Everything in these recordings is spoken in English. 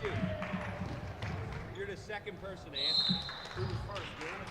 shoot. You're the second person to answer. Who was first, man?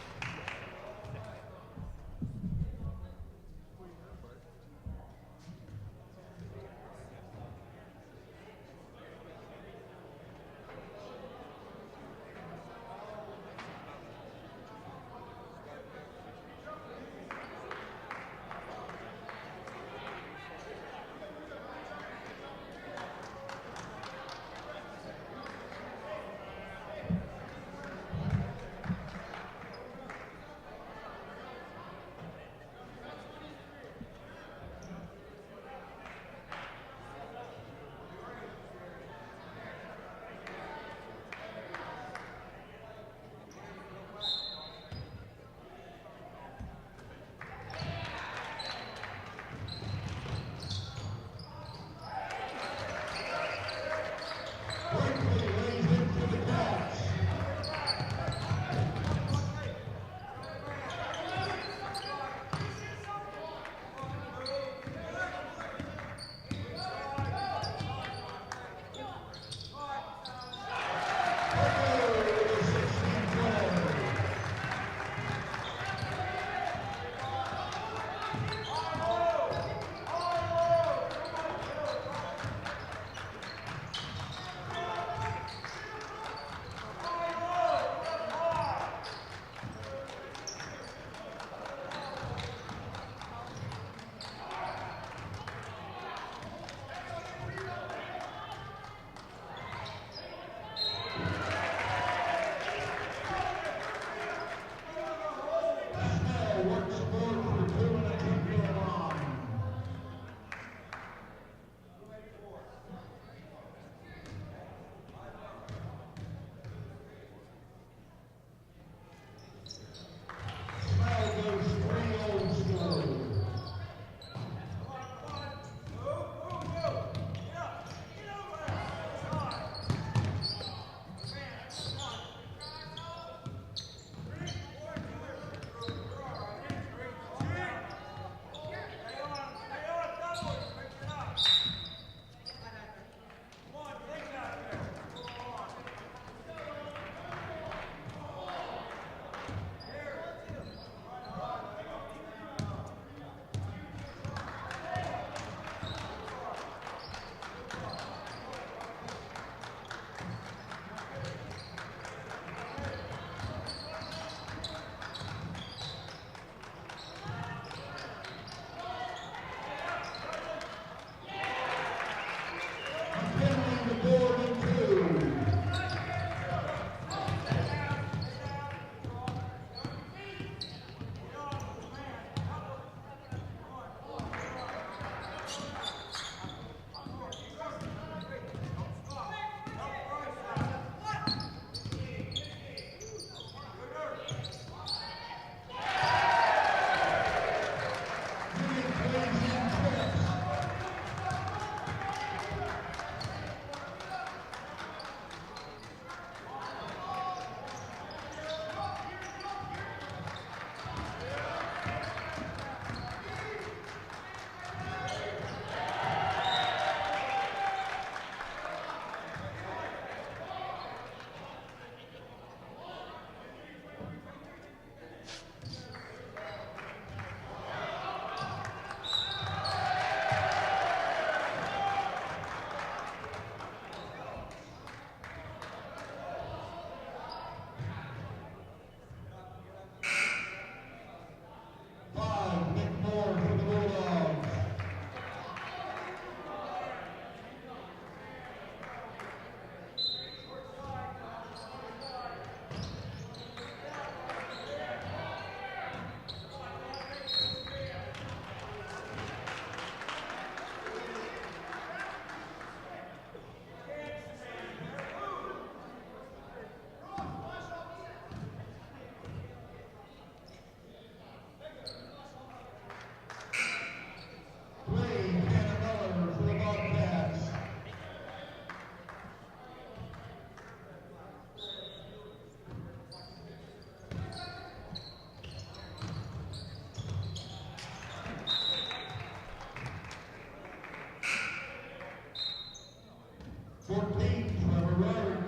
Trevor Rogers.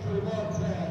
for the Bobcats.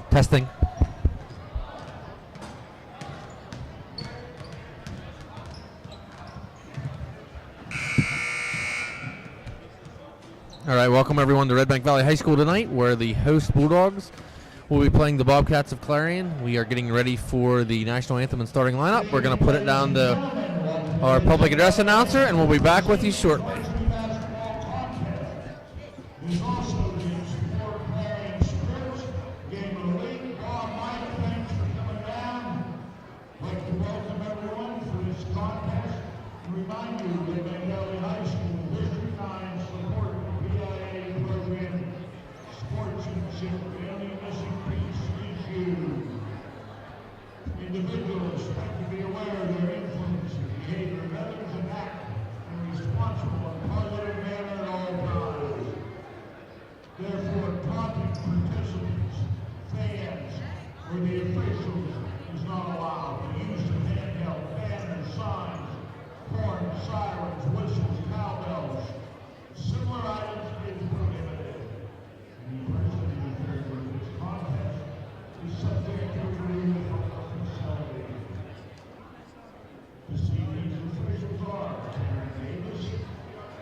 Testing. All right, welcome everyone to Redbank Valley High School tonight, where the host Bulldogs will be playing the Bobcats of Clarion. We are getting ready for the national anthem and starting lineup. We're going to put it down to our public address announcer, and we'll be back with you shortly. Individuals have to be aware of their influence and behavior of others and act in a responsible and positive manner at all times. Therefore, taunting participants, fans, or the officials is not allowed. The use of handheld banners, signs, horns, sirens, whistles, cowbells, similar items is prohibited. Any person interfering with this contest is subject to removal. This evening's officials are Karen Davis,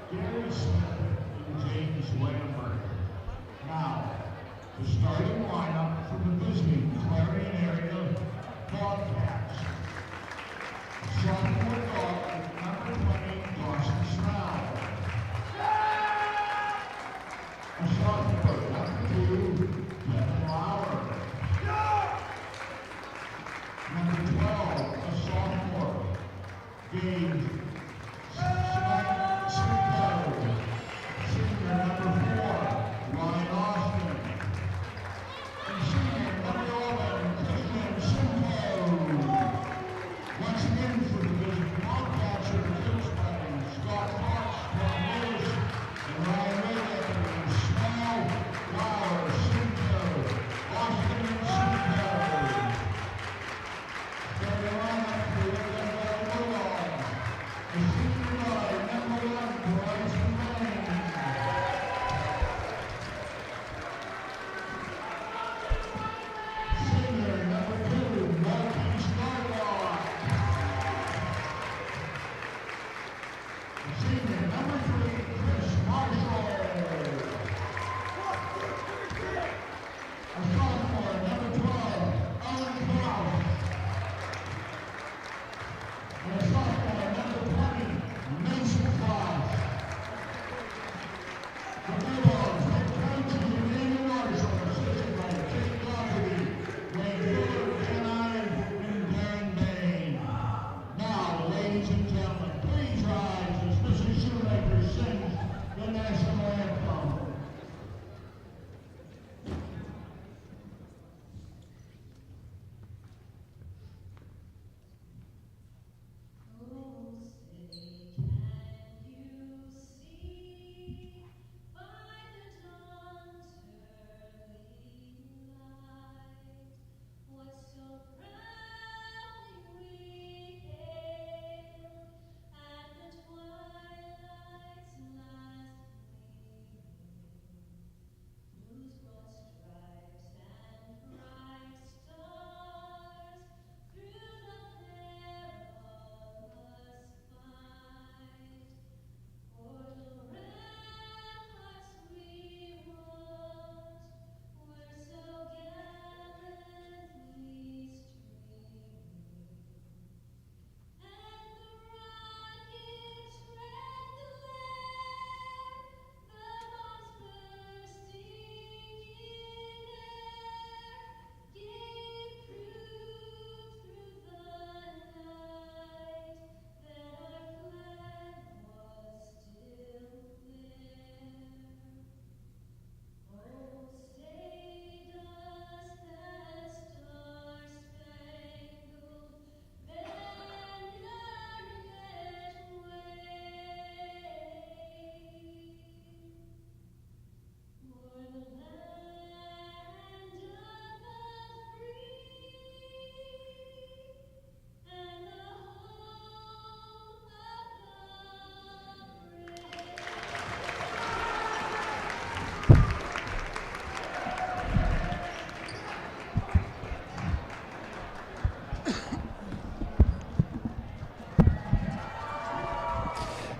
Gary Smith, and James Lambert. Now, the starting lineup for the visiting Clarion area Bobcats. Sophomore dog with number 20, Dawson Stroud. A sophomore, number 2, Kevin Lauer. Number 12, a sophomore, Gage Simcoe. Senior number 4, Ryan Austin. And senior number 11, Christian Simcoe. Once again for the visiting Bobcats are coached by Scott Fox, Tom Lewis, and Ryan Redbank. Small, Lauer, Simcoe, Austin, and Simcoe. Starting lineup for the Redbank Bulldogs.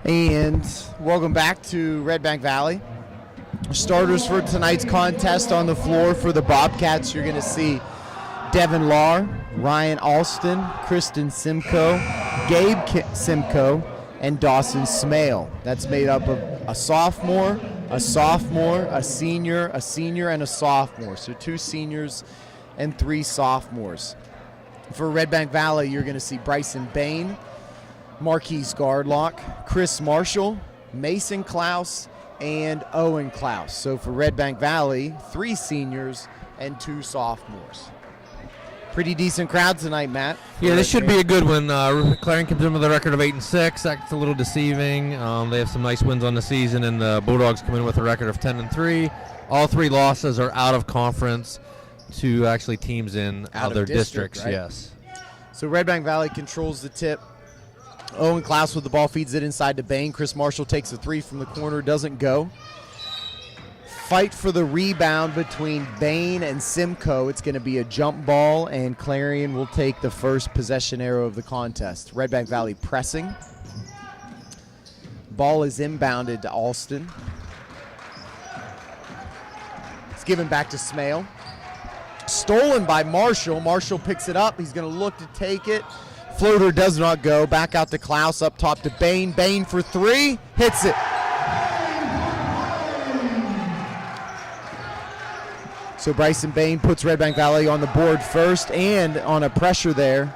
And welcome back to Redbank Valley. Starters for tonight's contest on the floor for the Bobcats. You're going to see Devin Lahr, Ryan Alston, Kristen Simcoe, Gabe Simcoe, and Dawson Smale. That's made up of a sophomore, a senior, and a sophomore. So 2 seniors and 3 sophomores. For Redbank Valley, you're going to see Bryson Bain, Marquise Gardlock, Chris Marshall, Mason Klaus, and Owen Klaus. So for Redbank Valley, 3 seniors and 2 sophomores. Pretty decent crowd tonight, Matt. Yeah, this should be a good one. Clarion comes in with a record of 8-6. That's a little deceiving. They have some nice wins on the season, and the Bulldogs come in with a record of 10-3. All 3 losses are out of conference to actually teams in other districts. Right? Yes. So Redbank Valley controls the tip. Owen Klaus with the ball feeds it inside to Bain. Chris Marshall takes a 3 from the corner, doesn't go. Fight for the rebound between Bain and Simcoe. It's going to be a jump ball, and Clarion will take the first possession arrow of the contest. Redbank Valley pressing. Ball is inbounded to Alston. It's given back to Smale. Stolen by Marshall. Marshall picks it up. He's going to look to take it. Floater does not go. Back out to Klaus, up top to Bain. Bain for 3. Hits it. So Bryson Bain puts Redbank Valley on the board first, and on a pressure there,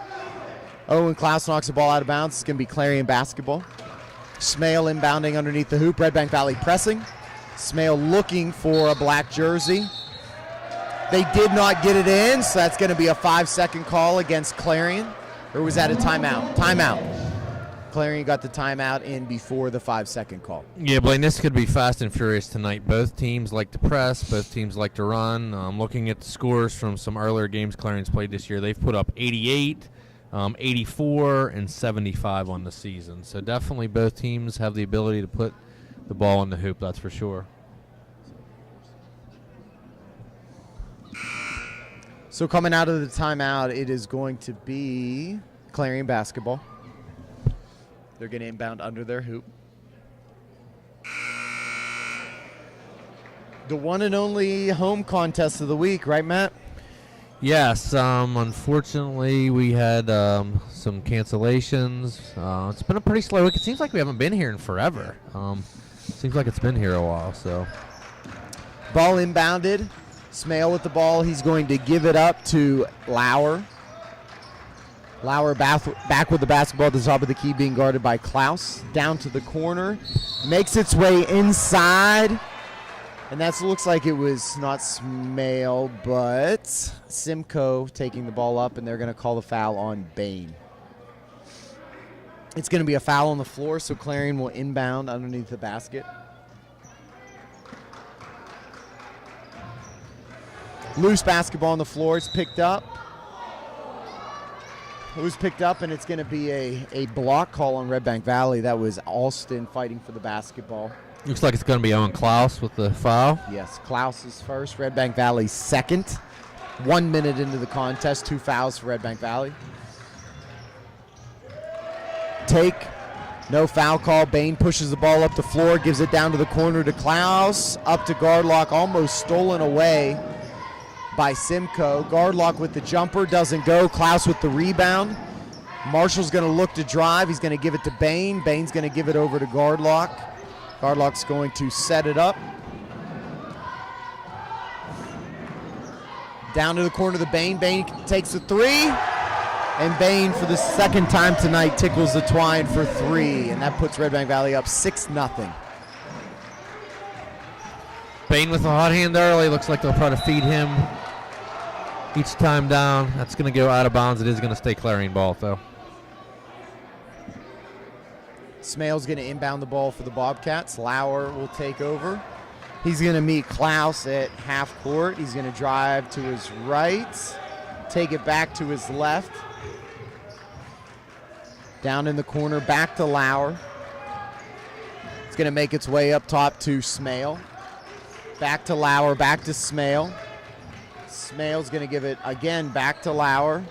Owen Klaus knocks the ball out of bounds. It's going to be Clarion basketball. Smale inbounding underneath the hoop. Redbank Valley pressing. Smale looking for a black jersey. They did not get it in, so that's going to be a 5-second call against Clarion. Or was that a timeout? Timeout. Clarion got the timeout in before the 5-second call. Yeah, Blaine, this could be fast and furious tonight. Both teams like to press. Both teams like to run. Looking at the scores from some earlier games Clarion's played this year, they've put up 88, 84, and 75 on the season. So definitely both teams have the ability to put the ball in the hoop, that's for sure. So coming out of the timeout, it is going to be Clarion basketball. They're going to inbound under their hoop. The one and only home contest of the week, right, Matt? Yes. Unfortunately, we had some cancellations. It's been a pretty slow week. It seems like we haven't been here in forever. Seems like it's been here a while. So, ball inbounded. Smale with the ball. He's going to give it up to Lauer. Lauer back with the basketball at the top of the key, being guarded by Klaus. Down to the corner. Makes its way inside. And that looks like it was not Smale, but Simcoe taking the ball up, and they're going to call the foul on Bain. It's going to be a foul on the floor, so Clarion will inbound underneath the basket. Loose basketball on the floor. It's picked up. It was picked up, and it's going to be a block call on Redbank Valley. That was Alston fighting for the basketball. Looks like it's going to be Owen Klaus with the foul. Yes, Klaus is first. Redbank Valley second. 1 minute into the contest. 2 fouls for Redbank Valley. Take. No foul call. Bain pushes the ball up the floor, gives it down to the corner to Klaus. Up to Gardlock, almost stolen away by Simcoe. Gardlock with the jumper, doesn't go. Klaus with the rebound. Marshall's going to look to drive. He's going to give it to Bain. Bain's going to give it over to Gardlock. Gardlock's going to set it up. Down to the corner to Bain. Bain takes a 3. And Bain, for the second time tonight, tickles the twine for 3. And that puts Redbank Valley up 6-0. Bain with a hot hand early. Looks like they'll try to feed him each time down. That's going to go out of bounds. It is going to stay Clarion ball, though. Smale's going to inbound the ball for the Bobcats. Lauer will take over. He's going to meet Klaus at half court. He's going to drive to his right, take it back to his left. Down in the corner, back to Lauer. It's going to make its way up top to Smale. Back to Lauer, back to Smale. Smale's going to give it again back to Lauer.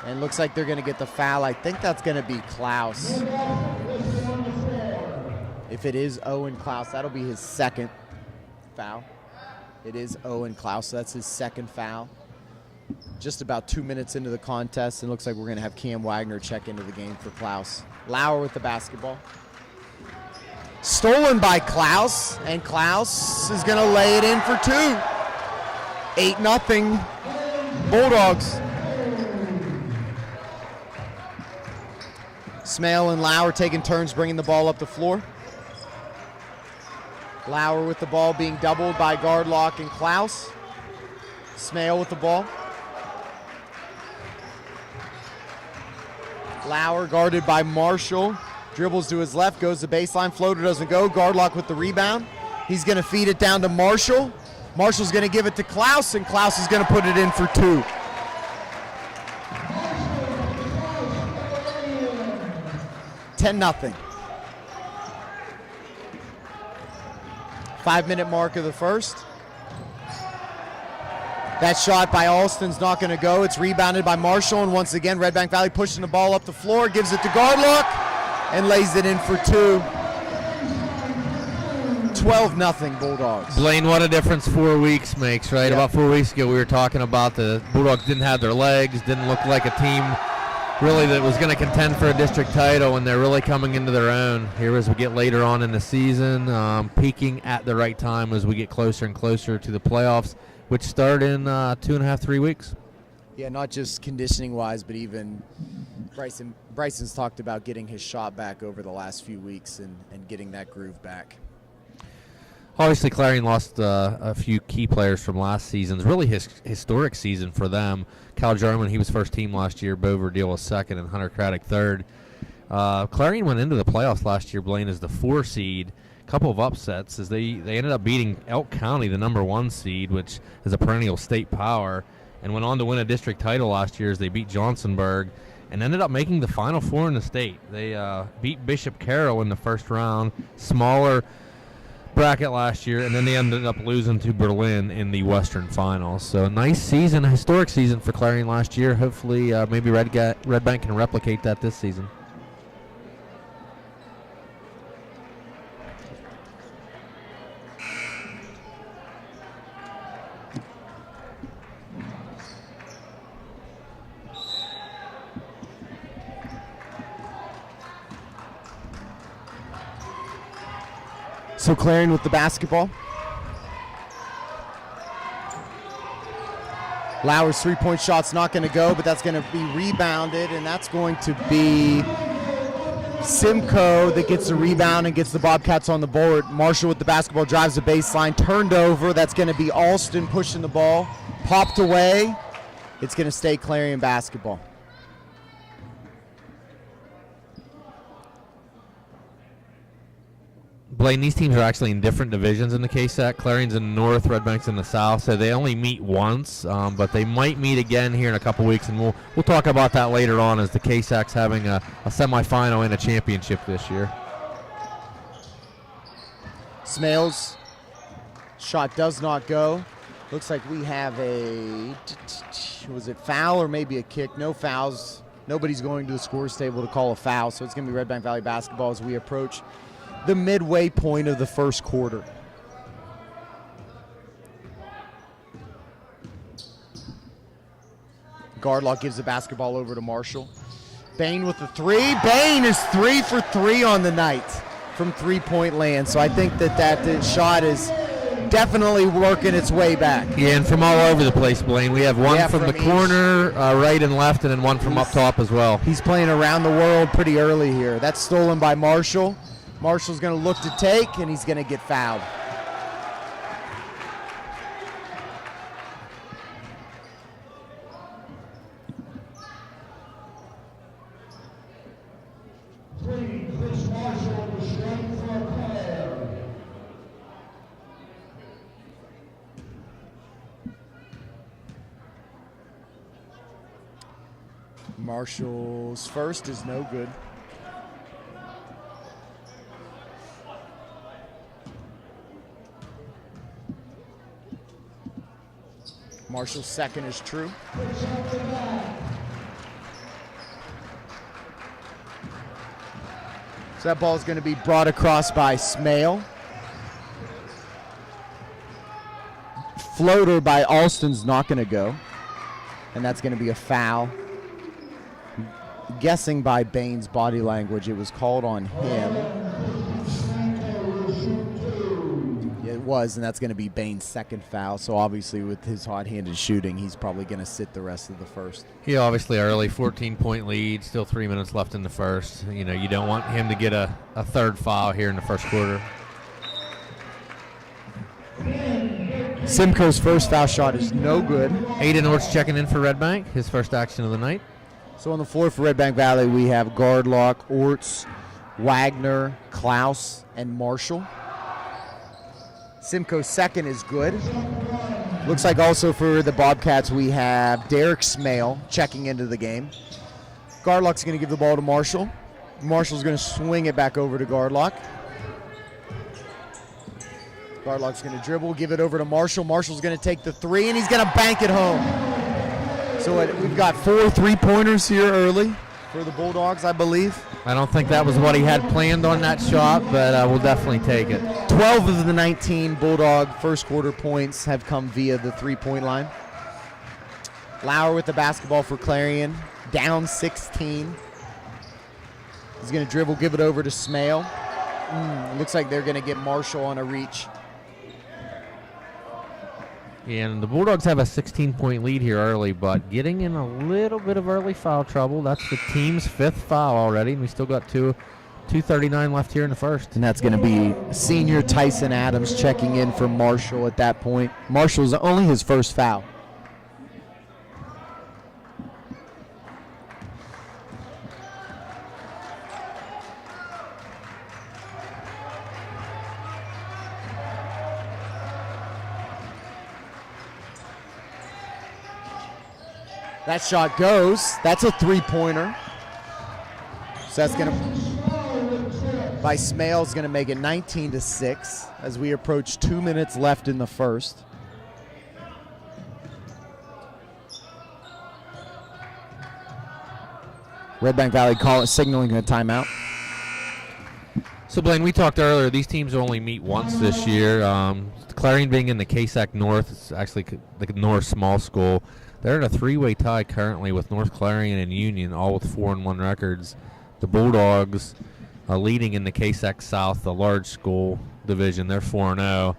And looks like they're going to get the foul. I think that's going to be Klaus. If it is Owen Klaus, that'll be his second foul. It is Owen Klaus, so that's his second foul. Just about 2 minutes into the contest, and it looks like we're going to have Cam Wagner check into the game for Klaus. Lauer with the basketball. Stolen by Klaus, and Klaus is going to lay it in for 2. 8-0 Bulldogs. Smale and Lauer taking turns bringing the ball up the floor. Lauer with the ball being doubled by Gardlock and Klaus. Smale with the ball. Lauer guarded by Marshall. Dribbles to his left, goes to baseline. Floater doesn't go. Gardlock with the rebound. He's going to feed it down to Marshall. Marshall's going to give it to Klaus, and Klaus is going to put it in for 2. 10-0. 5-minute mark of the first. That shot by Alston's not going to go. It's rebounded by Marshall, and once again, Redbank Valley pushing the ball up the floor, gives it to Gardlock, and lays it in for 2. 12-0 Bulldogs. Blaine, what a difference 4 weeks makes, right? Yep. About 4 weeks ago, we were talking about the Bulldogs didn't have their legs, didn't look like a team really that was going to contend for a district title, and they're really coming into their own here as we get later on in the season, peaking at the right time as we get closer and closer to the playoffs, which start in 2.5, 3 weeks. Yeah, not just conditioning-wise, but even Bryson's talked about getting his shot back over the last few weeks and getting that groove back. Obviously, Clarion lost a few key players from last season's really historic season for them. Cal Jarman, he was first team last year. Bo Verdeel was second, and Hunter Craddock third. Clarion went into the playoffs last year, Blaine, as the 4 seed. A couple of upsets as they ended up beating Elk County, the number 1 seed, which is a perennial state power, and went on to win a district title last year as they beat Johnsonburg and ended up making the Final Four in the state. They beat Bishop Carroll in the first round, smaller bracket last year, and then they ended up losing to Berlin in the Western Finals. So a nice season, a historic season for Clarion last year. Hopefully maybe Redbank can replicate that this season. So Clarion with the basketball. Lauer's three-point shot's not going to go, but that's going to be rebounded, and that's going to be Simcoe that gets the rebound and gets the Bobcats on the board. Marshall with the basketball drives the baseline, turned over. That's going to be Alston pushing the ball, popped away. It's going to stay Clarion basketball. Blaine, these teams are actually in different divisions in the KSAC. Clarion's in the north, Redbank's in the south, so they only meet once, but they might meet again here in a couple weeks, and we'll talk about that later on as the KSAC's having a semifinal and a championship this year. Smales shot does not go. Looks like we have was it foul or maybe a kick? No fouls. Nobody's going to the scores table to call a foul, so it's going to be Redbank Valley basketball as we approach the midway point of the first quarter. Gardlock gives the basketball over to Marshall. Bain with the three. Bain is 3 for 3 on the night from three-point land. So I think that shot is definitely working its way back. Yeah, and from all over the place, Blaine. We have one from the corner, right and left, and then one from up top as well. He's playing around the world pretty early here. That's stolen by Marshall. Marshall's going to look to take, and he's going to get fouled. Chris Marshall, the straight for a player. Marshall's first is no good. Marshall's second is true. So So that ball is going to be brought across by Smale. Floater by Alston's not going to go. And that's going to be a foul. Guessing by Bain's body language, it was called on him. It was, and that's going to be Bain's second foul. So obviously with his hot-handed shooting, he's probably going to sit the rest of the first. He obviously early, 14-point lead, still 3 minutes left in the first. You know, you don't want him to get a third foul here in the first quarter. Simcoe's first foul shot is no good. Aiden Orts checking in for Redbank, his first action of the night. So on the floor for Redbank Valley, we have Gardlock, Orts, Wagner, Klaus, and Marshall. Simcoe's second is good. Looks like also for the Bobcats, we have Derek Smale checking into the game. Gardlock's going to give the ball to Marshall. Marshall's going to swing it back over to Gardlock. Gardlock's going to dribble, give it over to Marshall. Marshall's going to take the three, and he's going to bank it home. So we've got 4 3-pointers here early for the Bulldogs, I believe. I don't think that was what he had planned on that shot, but we'll definitely take it. 12 of the 19 Bulldog first quarter points have come via the 3-point line. Lauer with the basketball for Clarion, down 16. He's going to dribble, give it over to Smale. Looks like they're going to get Marshall on a reach. And the Bulldogs have a 16-point lead here early, but getting in a little bit of early foul trouble. That's the team's 5th foul already, and we still got 2:39 left here in the first. And that's going to be senior Tyson Adams checking in for Marshall at that point. Marshall's only his first foul. That shot goes. That's a 3-pointer. So that's going to, by Smale's going to make it 19-6 as we approach 2 minutes left in the first. Redbank Valley signaling a timeout. So, Blaine, we talked earlier, these teams only meet once this year. Clarion being in the KSAC North, it's actually the North small school. They're in a 3-way tie currently with North Clarion and Union, all with 4-1 records. The Bulldogs leading in the KSAC South, the large school division. They're 4-0.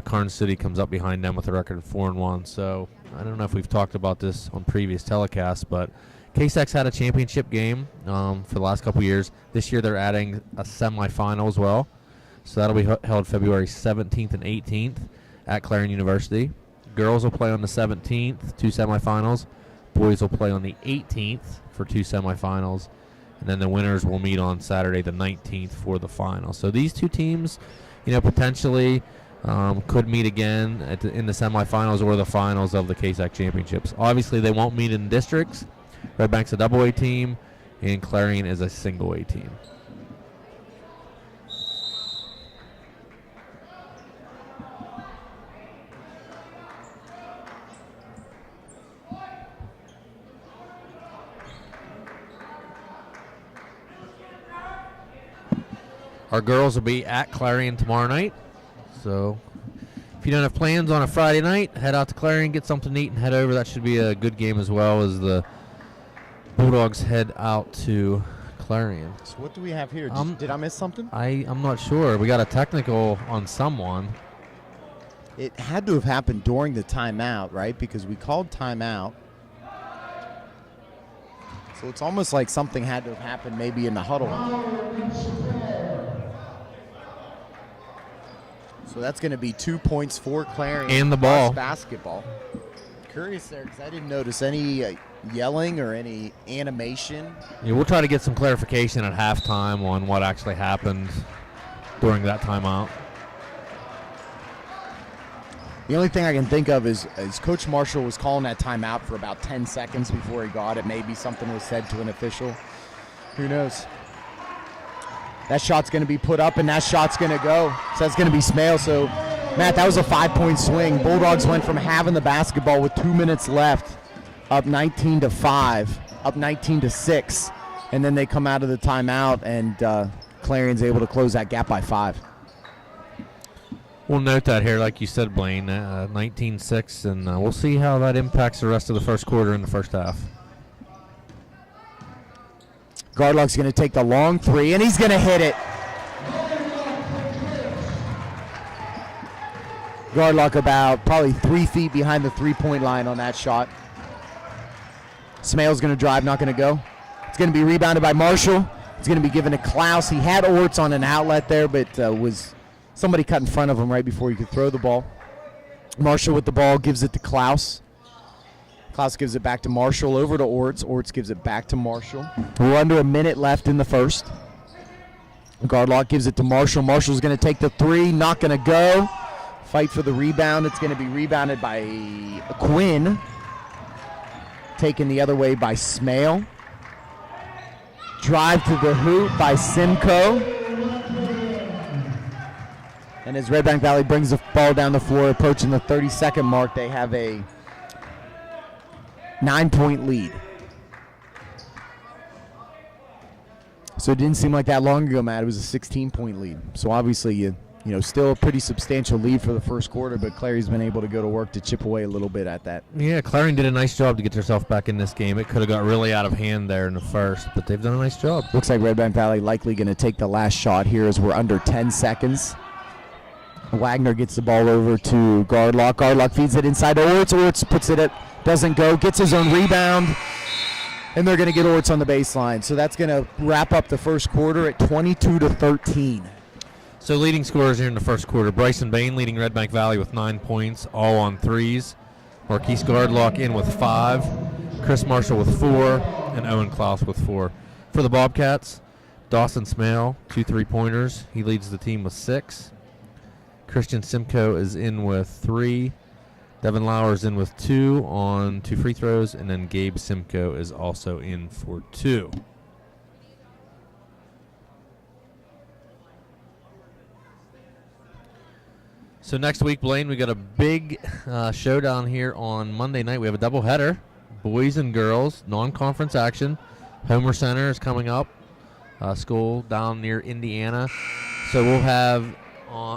Karn City comes up behind them with a record of 4-1. So I don't know if we've talked about this on previous telecasts, but KSAC's had a championship game for the last couple years. This year they're adding a semifinal as well. So that'll be held February 17th and 18th at Clarion University. Girls will play on the 17th, 2 semifinals. Boys will play on the 18th for 2 semifinals. And then the winners will meet on Saturday the 19th for the final. So these two teams, potentially could meet again in the semifinals or the finals of the KSAC championships. Obviously, they won't meet in districts. Redbank's a double-A team, and Clarion is a single-A team. Our girls will be at Clarion tomorrow night. So if you don't have plans on a Friday night, head out to Clarion, get something to eat, and head over. That should be a good game as well as the Bulldogs head out to Clarion. So what do we have here? Did I miss something? I'm not sure. We got a technical on someone. It had to have happened during the timeout, right? Because we called timeout. So it's almost like something had to have happened maybe in the huddle. So that's going to be 2 points for Clarion. And the ball. Basketball. Curious there because I didn't notice any yelling or any animation. Yeah, we'll try to get some clarification at halftime on what actually happened during that timeout. The only thing I can think of is Coach Marshall was calling that timeout for about 10 seconds before he got it. Maybe something was said to an official. Who knows? That shot's going to be put up, and that shot's going to go. So that's going to be Smale. So, Matt, that was a 5-point swing. Bulldogs went from having the basketball with 2 minutes left, up 19-5, up 19-6, and then they come out of the timeout and Clarion's able to close that gap by 5. We'll note that here, like you said, Blaine, 19-6, and we'll see how that impacts the rest of the first quarter and the first half. Gardlock's going to take the long 3, and he's going to hit it. Gardlock about probably 3 feet behind the 3-point line on that shot. Smale's going to drive, not going to go. It's going to be rebounded by Marshall. It's going to be given to Klaus. He had Orts on an outlet there, but was somebody cut in front of him right before he could throw the ball. Marshall with the ball gives it to Klaus. Klaus gives it back to Marshall, over to Orts. Orts gives it back to Marshall. We're under a minute left in the first. Gardlock gives it to Marshall. Marshall's going to take the 3, not going to go. Fight for the rebound. It's going to be rebounded by Quinn. Taken the other way by Smale. Drive to the hoop by Simcoe. And as Redbank Valley brings the ball down the floor, approaching the 30-second mark, they have a 9-point lead. So it didn't seem like that long ago, Matt. It was a 16-point lead. So obviously, you know, still a pretty substantial lead for the first quarter, but Clarion's been able to go to work to chip away a little bit at that. Yeah, Clarion did a nice job to get themselves back in this game. It could have got really out of hand there in the first, but they've done a nice job. Looks like Redbank Valley likely going to take the last shot here as we're under 10 seconds. Wagner gets the ball over to Gardlock. Gardlock feeds it inside to Orts. Orts puts it at, doesn't go, gets his own rebound, and they're going to get Orts on the baseline. So that's going to wrap up the first quarter at 22-13. So leading scorers here in the first quarter, Bryson Bain leading Redbank Valley with 9 points, all on threes. Marquise Gardlock in with 5, Chris Marshall with 4, and Owen Klaus with 4. For the Bobcats, Dawson Smale, 2 3-pointers. He leads the team with 6. Christian Simcoe is in with 3. Devin Lauer's in with 2 on 2 free throws, and then Gabe Simcoe is also in for 2. So next week, Blaine, we got a big showdown here on Monday night. We have a doubleheader, boys and girls, non-conference action. Homer Center is coming up, school down near Indiana. So we'll have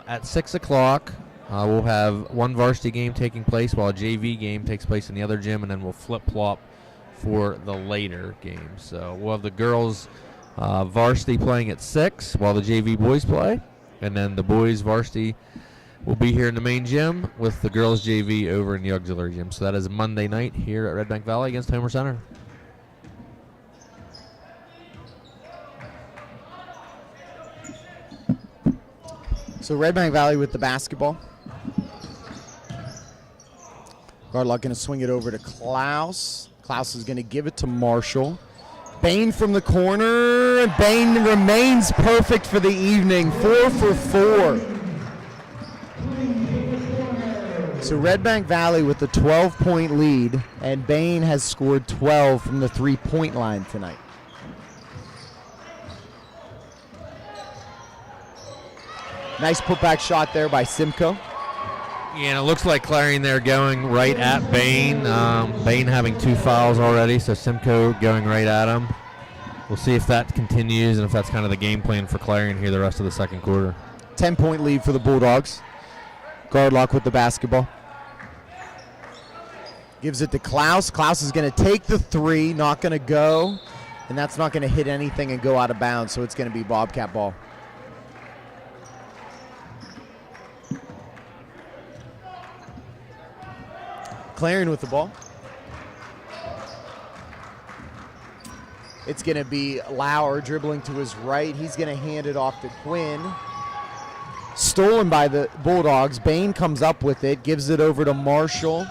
at 6 o'clock, we'll have one varsity game taking place while a JV game takes place in the other gym, and then we'll flip-flop for the later game. So we'll have the girls varsity playing at 6 while the JV boys play, and then the boys varsity will be here in the main gym with the girls JV over in the auxiliary gym. So that is Monday night here at Redbank Valley against Homer Center. So Redbank Valley with the basketball. Gardlock going to swing it over to Klaus. Klaus is going to give it to Marshall. Bain from the corner, and Bain remains perfect for the evening. 4 for 4. So Redbank Valley with the 12-point lead, and Bain has scored 12 from the 3-point line tonight. Nice putback shot there by Simcoe. Yeah, and it looks like Clarion there going right at Bain. Bain having 2 fouls already, so Simcoe going right at him. We'll see if that continues and if that's kind of the game plan for Clarion here the rest of the second quarter. 10-point lead for the Bulldogs. Gardlock with the basketball. Gives it to Klaus. Klaus is going to take the 3, not going to go, and that's not going to hit anything and go out of bounds, so it's going to be Bobcat ball. Clarion with the ball. It's going to be Lauer dribbling to his right. He's going to hand it off to Quinn. Stolen by the Bulldogs. Bain comes up with it, gives it over to Marshall.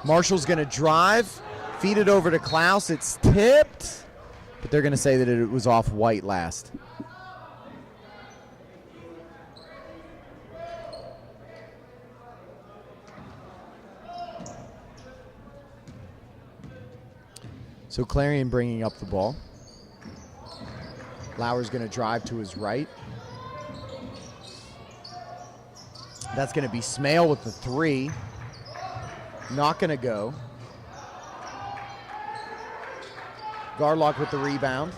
Marshall's going to drive, feed it over to Klaus. It's tipped, but they're going to say that it was off White last. So Clarion bringing up the ball. Lauer's going to drive to his right. That's going to be Smale with the 3. Not going to go. Gardlock with the rebound.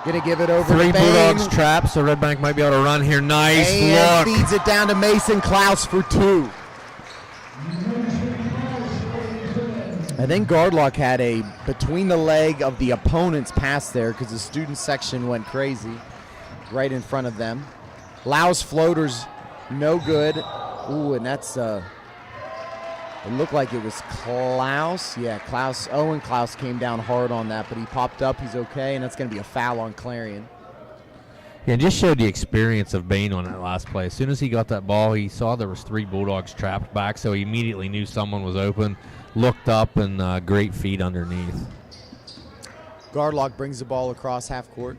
Gonna give it over Three to Bain. Bulldogs trap, so Redbank might be able to run here. Nice And look. feeds it down to Mason Klaus for 2. I think Gardlock had a between the leg of the opponent's pass there because the student section went crazy right in front of them. Lau's floater's no good. Ooh, and that's, it looked like it was Klaus. Yeah, Klaus, Owen Klaus came down hard on that, but he popped up. He's okay, and that's going to be a foul on Clarion. Yeah, and just showed the experience of Bain on that last play. As soon as he got that ball, he saw there was 3 Bulldogs trapped back, so he immediately knew someone was open, looked up, and great feed underneath. Gardlock brings the ball across half court.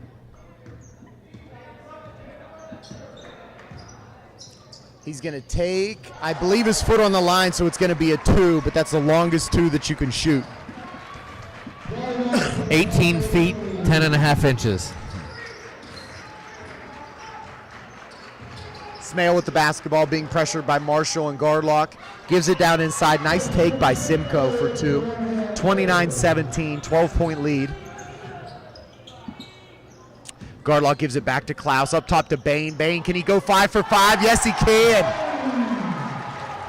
He's going to take, I believe, his foot on the line, so it's going to be a 2, but that's the longest 2 that you can shoot. 18 feet, 10.5 inches. Smale with the basketball, being pressured by Marshall and Gardlock. Gives it down inside. Nice take by Simcoe for 2. 29-17, 12-point lead. Gardlock gives it back to Klaus. Up top to Bain. Bain, can he go 5 for 5? Yes, he can.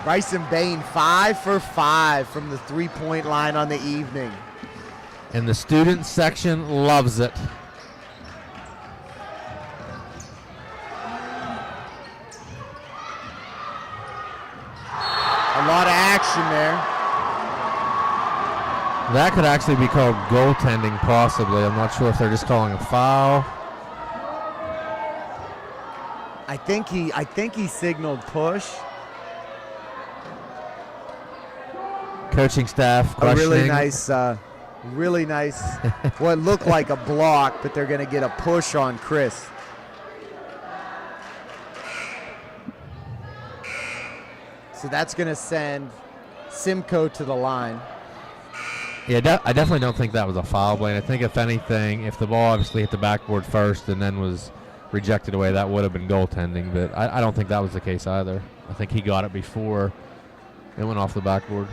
Bryson Bain, 5 for 5 from the three-point line on the evening. And the student section loves it. A lot of action there. That could actually be called goaltending, possibly. I'm not sure if they're just calling a foul. I think he signaled push. Coaching staff A questioning. really nice, what looked like a block, but they're going to get a push on Chris. So that's going to send Simcoe to the line. Yeah, I definitely don't think that was a foul, Blaine. I think if anything, if the ball obviously hit the backboard first and then was rejected away, that would have been goaltending, but I don't think that was the case either. I think he got it before it went off the backboard.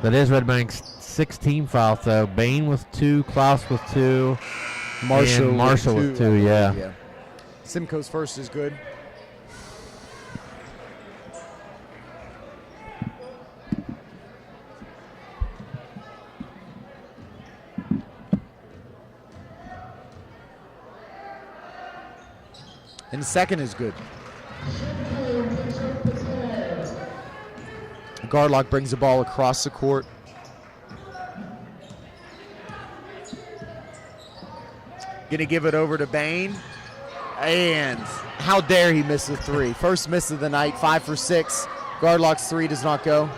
That is Redbank's 16 foul, though. Bain with 2, Klaus with 2, Marshall with 2, yeah. Simcoe's first is good. And the second is good. Gardlock brings the ball across the court. Gonna give it over to Bain. And how dare he miss a 3. First miss of the night, 5 for 6. Gardlock's 3 does not go.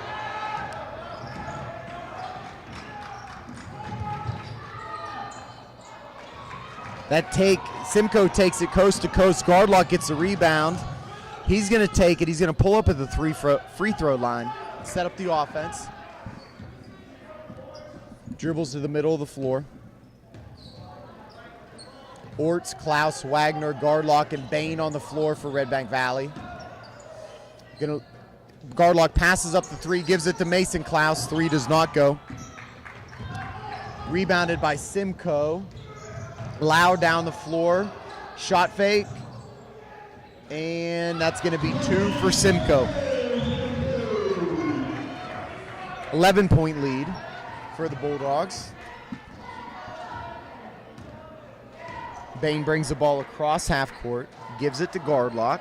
Simcoe takes it coast to coast. Gardlock gets the rebound. He's going to take it. He's going to pull up at the free throw line, set up the offense. Dribbles to the middle of the floor. Orts, Klaus, Wagner, Gardlock, and Bain on the floor for Redbank Valley. Gardlock passes up the 3, gives it to Mason Klaus. 3 does not go. Rebounded by Simcoe. Lau down the floor. Shot fake. And that's going to be 2 for Simcoe. 11-point lead for the Bulldogs. Bain brings the ball across half court, gives it to Gardlock.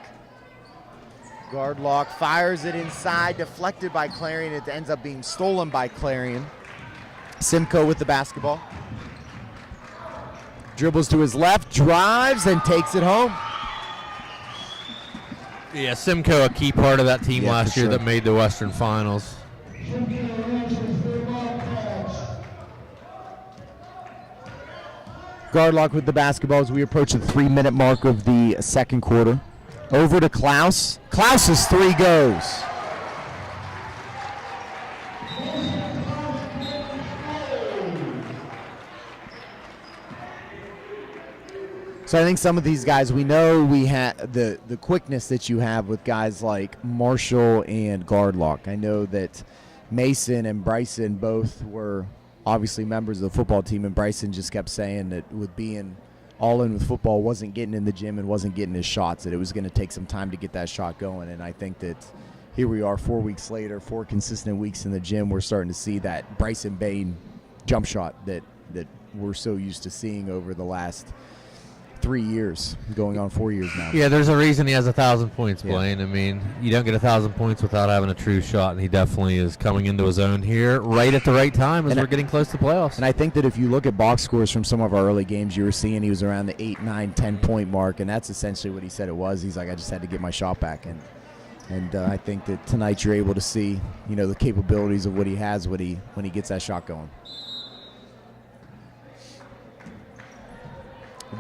Gardlock fires it inside, deflected by Clarion. It ends up being stolen by Clarion. Simcoe with the basketball. Dribbles to his left, drives, and takes it home. Yeah, Simcoe, a key part of that team last year that made the Western Finals. Gardlock with the basketball as we approach the 3-minute mark of the second quarter. Over to Klaus. Klaus's 3 goes. So I think some of these guys, we know we had the quickness that you have with guys like Marshall and Gardlock. I know that Mason and Bryson both were obviously members of the football team, and Bryson just kept saying that with being all in with football, wasn't getting in the gym and wasn't getting his shots, that it was going to take some time to get that shot going. And I think that here we are 4 weeks later, 4 consistent weeks in the gym, we're starting to see that Bryson Bain jump shot that we're so used to seeing over the last 3 years, going on 4 years now. Yeah, there's a reason he has 1,000 points, Blaine. Yeah. I mean, you don't get 1,000 points without having a true shot, and he definitely is coming into his own here right at the right time as we're getting close to playoffs. And I think that if you look at box scores from some of our early games, you were seeing he was around the 8, 9, 10-point mark, and that's essentially what he said it was. He's like, I just had to get my shot back. And I think that tonight you're able to see, the capabilities of what he has when he gets that shot going.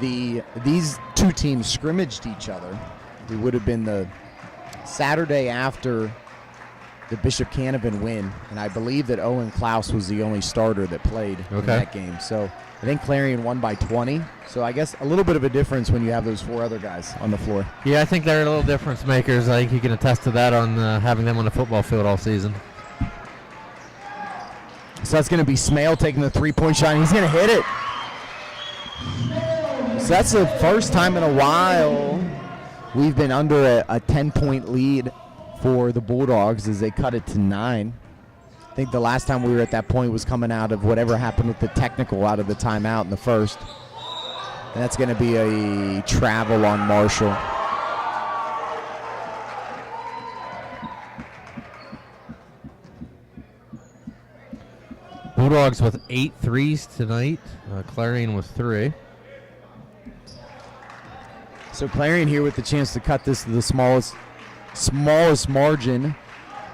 These two teams scrimmaged each other. It would have been the Saturday after the Bishop Canevin win, and I believe that Owen Klaus was the only starter that played in that game. So I think Clarion won by 20. So I guess a little bit of a difference when you have those 4 other guys on the floor. Yeah, I think they're little difference makers. I think you can attest to that on having them on the football field all season. So that's going to be Smale taking the 3-point shot, and he's going to hit it. So that's the first time in a while we've been under a 10-point lead for the Bulldogs as they cut it to 9. I think the last time we were at that point was coming out of whatever happened with the technical out of the timeout in the first. And that's going to be a travel on Marshall. Bulldogs with 8 threes tonight. Clarion with 3. So Clarion here with the chance to cut this to the smallest margin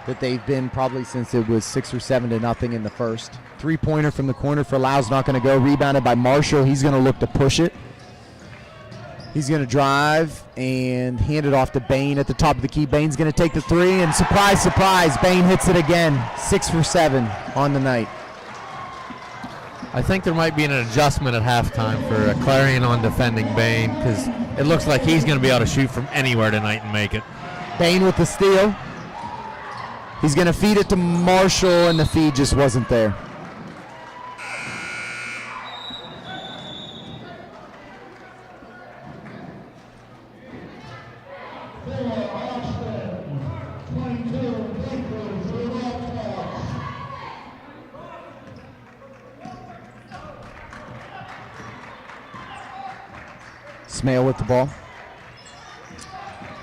that they've been probably since it was 6 or 7-0 in the first. 3-pointer from the corner for Lau's not going to go. Rebounded by Marshall. He's going to look to push it. He's going to drive and hand it off to Bain at the top of the key. Bain's going to take the 3, and surprise, surprise, Bain hits it again. 6 for 7 on the night. I think there might be an adjustment at halftime for Clarion on defending Bain because it looks like he's going to be able to shoot from anywhere tonight and make it. Bain with the steal. He's going to feed it to Marshall, and the feed just wasn't there. Smale with the ball.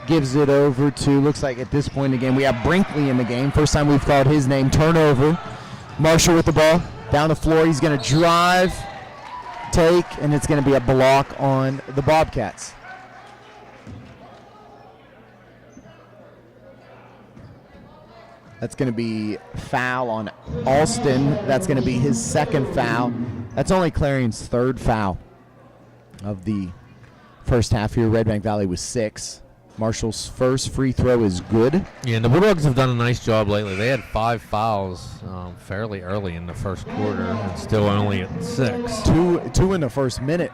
Gives it over to, looks like at this point in the game, we have Brinkley in the game. First time we've called his name. Turnover. Marshall with the ball. Down the floor. He's going to drive, take, and it's going to be a block on the Bobcats. That's going to be foul on Alston. That's going to be his second foul. That's only Clarion's 3rd foul of the first half here. Redbank Valley was 6. Marshall's first free throw is good. Yeah, and the Bulldogs have done a nice job lately. They had 5 fouls fairly early in the first quarter and still only at 6. Two in the first minute.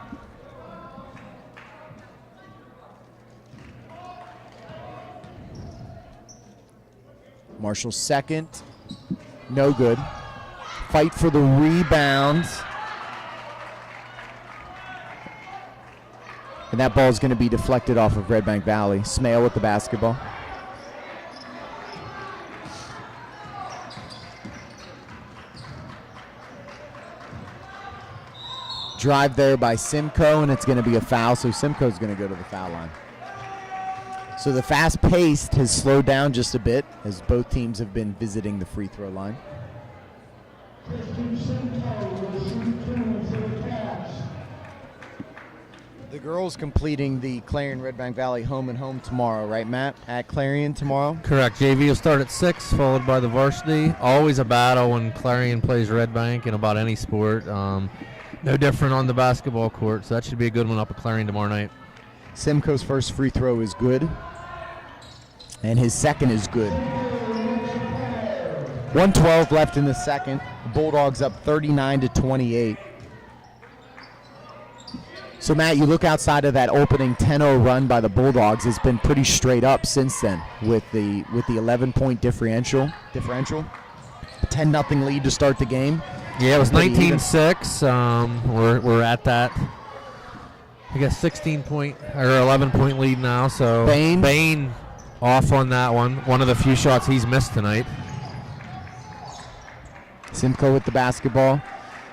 Marshall's second. No good. Fight for the rebound. And that ball is going to be deflected off of Redbank Valley. Smale with the basketball. Drive there by Simcoe, and it's going to be a foul, so Simcoe's going to go to the foul line. So the fast pace has slowed down just a bit as both teams have been visiting the free throw line. The girls completing the Clarion Redbank Valley home and home tomorrow, right, Matt? At Clarion tomorrow? Correct. JV will start at 6, followed by the varsity. Always a battle when Clarion plays Redbank in about any sport. No different on the basketball court, so that should be a good one up at Clarion tomorrow night. Simcoe's first free throw is good, and his second is good. 1:12 left in the second. Bulldogs up 39-28. So, Matt, you look outside of that opening 10-0 run by the Bulldogs. It's been pretty straight up since then with the 11-point differential. 10-0 lead to start the game. Yeah, it was Pretty even. 19-6. We're at that, I guess, 16-point or 11-point lead now. So Bain off on that one. One of the few shots he's missed tonight. Simcoe with the basketball.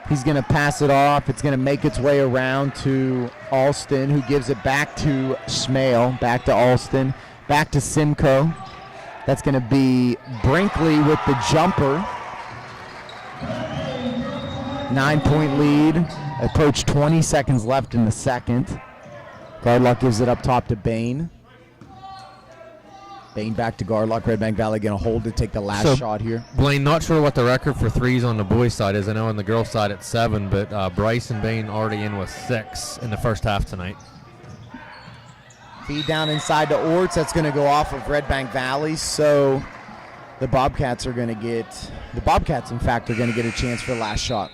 He's going to pass it off. It's going to make its way around to Alston, who gives it back to Smale, back to Alston, back to Simcoe. That's going to be Brinkley with the jumper. 9-point lead. Approach 20 seconds left in the second. Gardlock gives it up top to Bain. Bain back to Gardlock. Redbank Valley going to hold to take the last shot here. Blaine, not sure what the record for threes on the boys' side is. I know on the girls' side it's 7, but Bryce and Bain already in with 6 in the first half tonight. Feed down inside to Orts. That's going to go off of Redbank Valley. So the Bobcats, in fact, are going to get a chance for the last shot.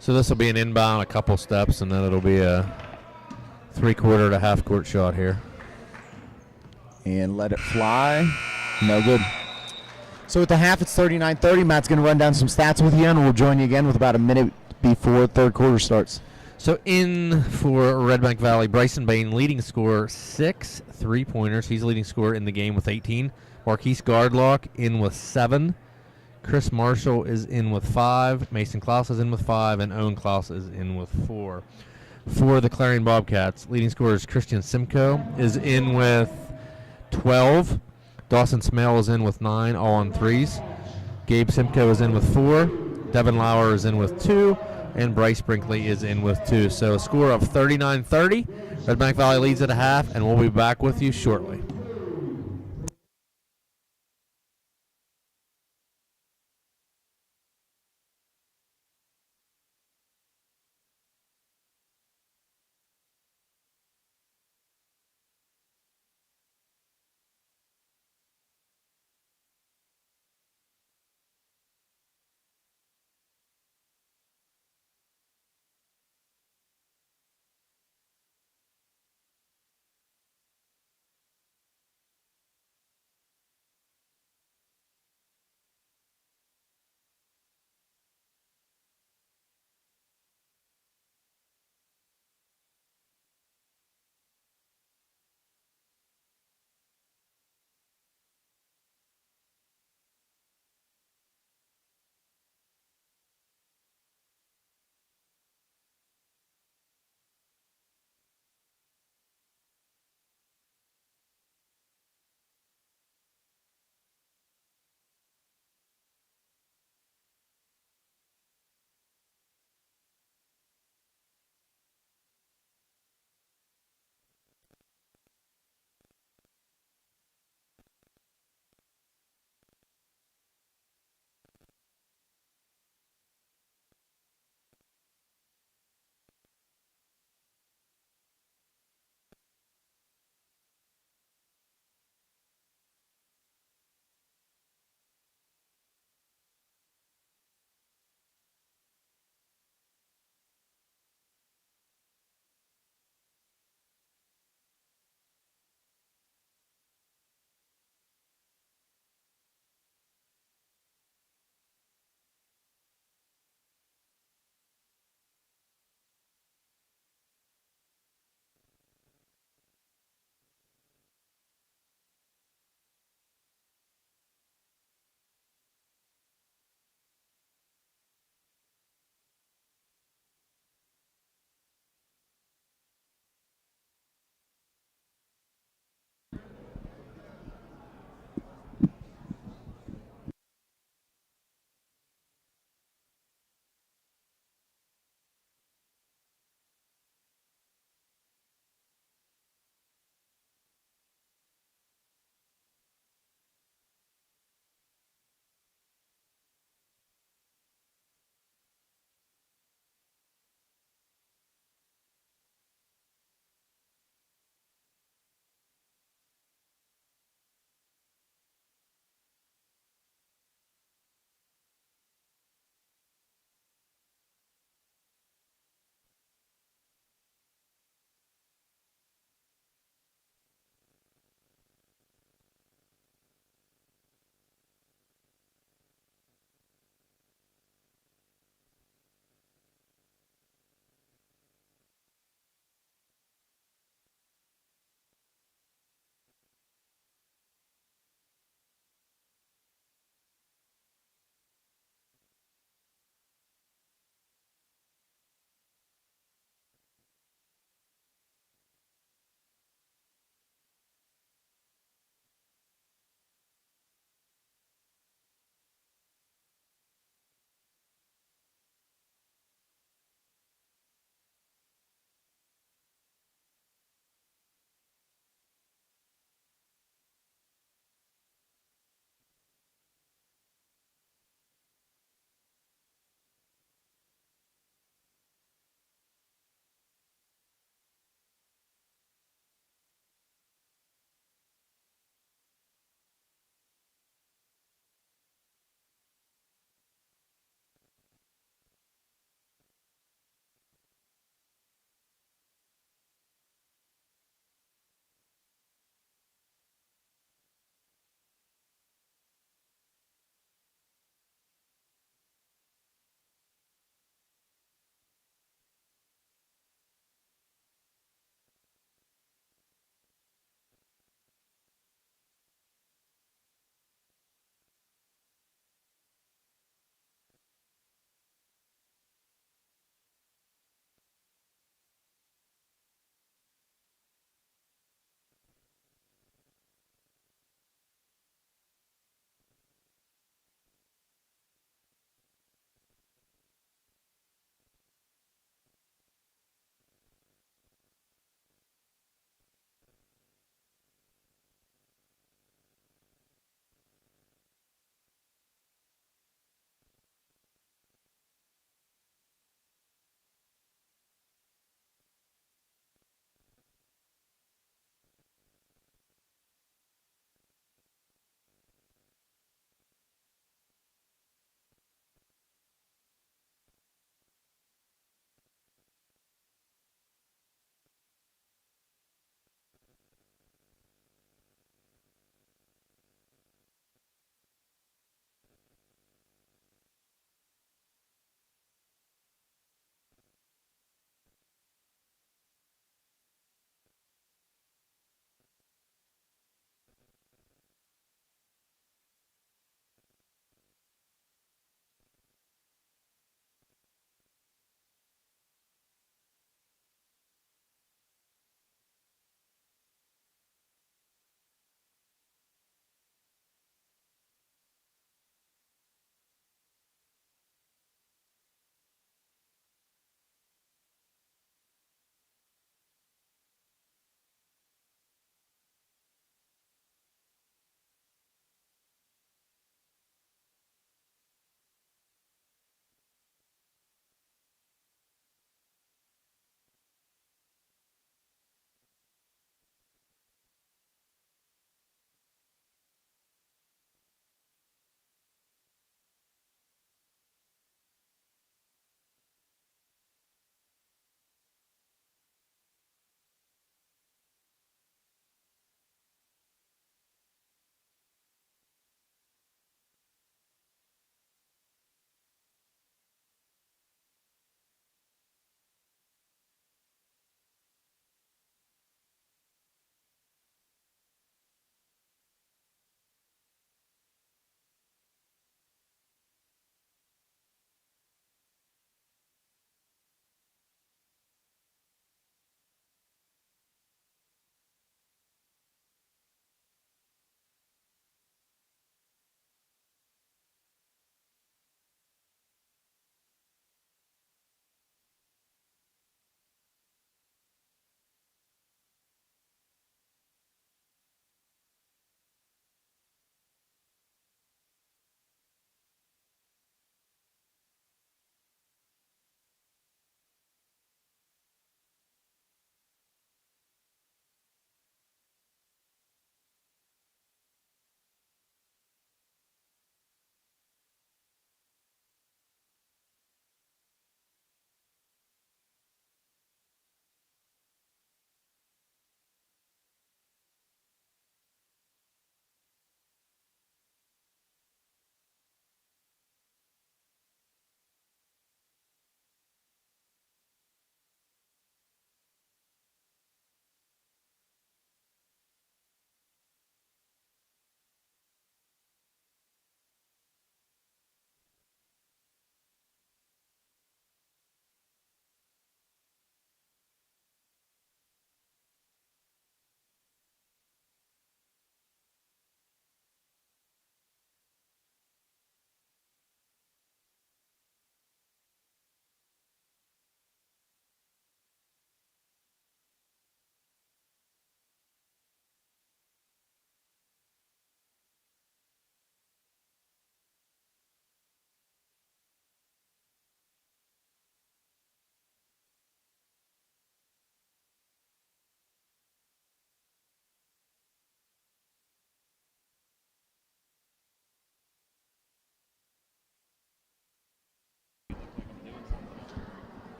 So this will be an inbound, a couple steps, and then it'll be a 3/4 to half-court shot here. And let it fly. No good. So at the half, it's 39-30. Matt's going to run down some stats with you, and we'll join you again with about a minute before third quarter starts. So in for Redbank Valley, Bryson Bain, leading scorer, 6 3-pointers. He's leading scorer in the game with 18. Marquise Gardlock in with 7. Chris Marshall is in with 5. Mason Klaus is in with 5. And Owen Klaus is in with 4. For the Clarion Bobcats, leading scorers Christian Simcoe is in with 12. Dawson Smale is in with 9, all on threes. Gabe Simcoe is in with 4. Devin Lauer is in with 2. And Bryce Brinkley is in with 2. So a score of 39-30. Redbank Valley leads at a half, and we'll be back with you shortly.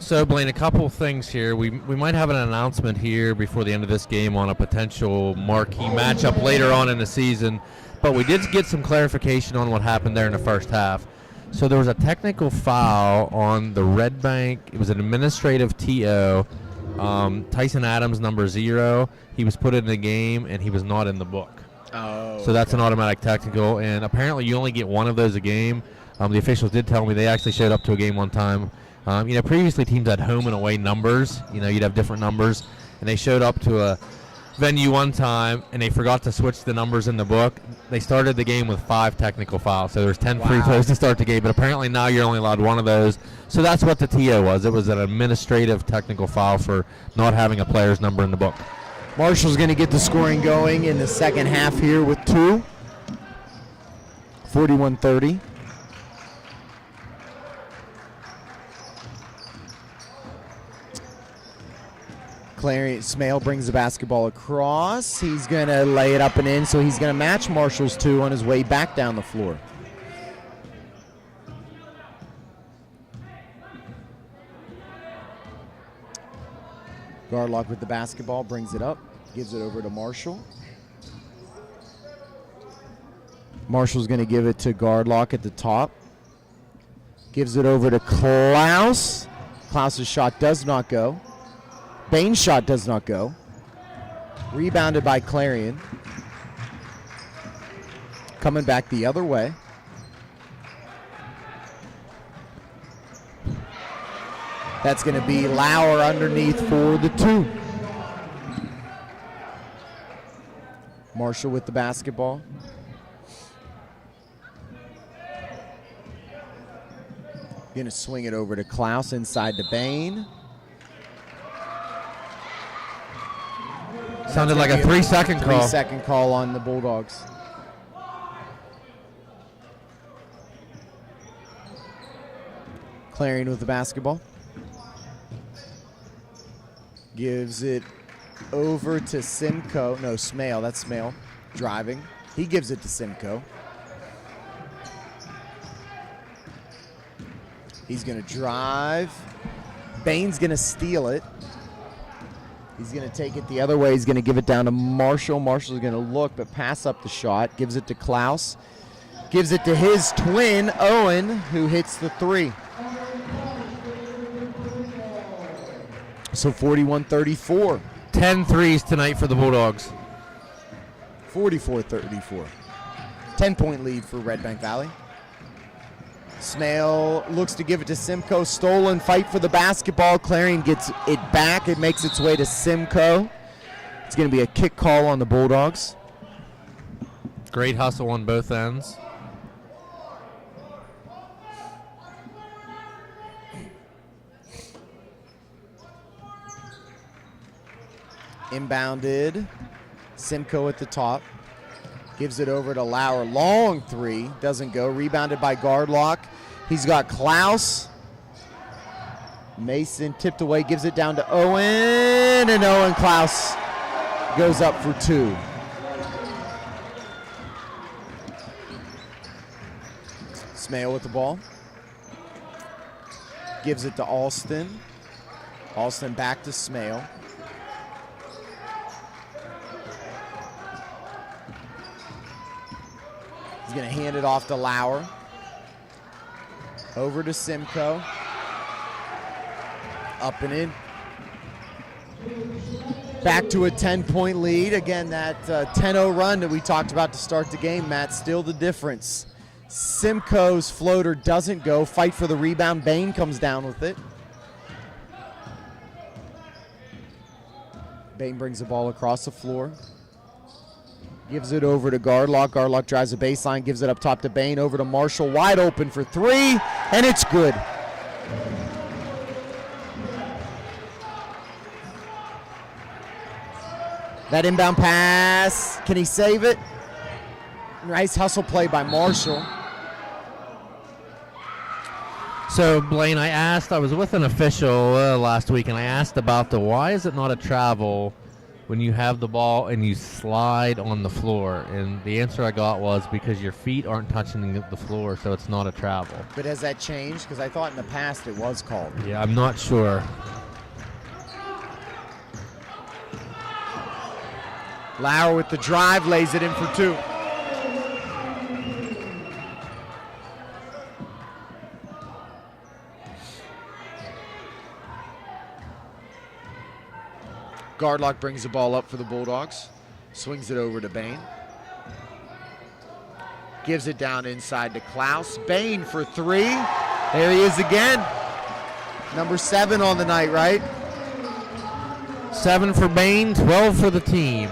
So, Blaine, a couple things here. We might have an announcement here before the end of this game on a potential marquee matchup later on in the season, but we did get some clarification on what happened there in the first half. So there was a technical foul on the Redbank. It was an administrative TO. Tyson Adams, number 0. He was put in the game, and he was not in the book. Oh. So that's an automatic technical, and apparently you only get one of those a game. The officials did tell me they actually showed up to a game one time. Previously teams had home and away numbers. You'd have different numbers, and they showed up to a venue one time, and they forgot to switch the numbers in the book. They started the game with 5 technical fouls, so there's 10 free throws to start the game, but apparently now you're only allowed one of those. So that's what the TO was. It was an administrative technical foul for not having a player's number in the book. Marshall's going to get the scoring going in the second half here with 2. 41-30. Clarion Smale brings the basketball across. He's going to lay it up and in, so he's going to match Marshall's 2 on his way back down the floor. Gardlock with the basketball, brings it up, gives it over to Marshall. Marshall's going to give it to Gardlock at the top. Gives it over to Klaus. Klaus's shot does not go. Bain's shot does not go. Rebounded by Clarion. Coming back the other way. That's going to be Lauer underneath for the 2. Marshall with the basketball. Going to swing it over to Klaus inside to Bain. Sounded like a 3-second call. 3-second call on the Bulldogs. Clarion with the basketball. Gives it over to Simcoe. No, Smale. That's Smale driving. He gives it to Simcoe. He's going to drive. Bain's going to steal it. He's going to take it the other way. He's going to give it down to Marshall. Marshall's going to look, but pass up the shot. Gives it to Klaus. Gives it to his twin, Owen, who hits the 3. So 41-34. 10 threes tonight for the Bulldogs. 44-34. 10-point lead for Redbank Valley. Smale looks to give it to Simcoe. Stolen, fight for the basketball. Clarion gets it back. It makes its way to Simcoe. It's going to be a kick call on the Bulldogs. Great hustle on both ends. Inbounded. Simcoe at the top. Gives it over to Lauer. Long 3. Doesn't go. Rebounded by Gardlock. He's got Klaus. Mason tipped away. Gives it down to Owen. And Owen Klaus goes up for 2. Smale with the ball. Gives it to Alston. Alston back to Smale. He's going to hand it off to Lauer. Over to Simcoe. Up and in. Back to a 10-point lead. Again, that 10-0 run that we talked about to start the game, Matt, still the difference. Simcoe's floater doesn't go. Fight for the rebound. Bain comes down with it. Bain brings the ball across the floor. Gives it over to Gardlock. Gardlock drives the baseline, gives it up top to Bain, over to Marshall, wide open for 3, and it's good. That inbound pass, can he save it? Nice hustle play by Marshall. So, Blaine, I was with an official last week, and I asked about why is it not a travel when you have the ball and you slide on the floor? And the answer I got was because your feet aren't touching the floor, so it's not a travel. But has that changed? Because I thought in the past it was called. Yeah, I'm not sure. Lauer with the drive, lays it in for 2. Gardlock brings the ball up for the Bulldogs. Swings it over to Bain. Gives it down inside to Klaus. Bain for 3. There he is again. Number 7 on the night, right? 7 for Bain, 12 for the team.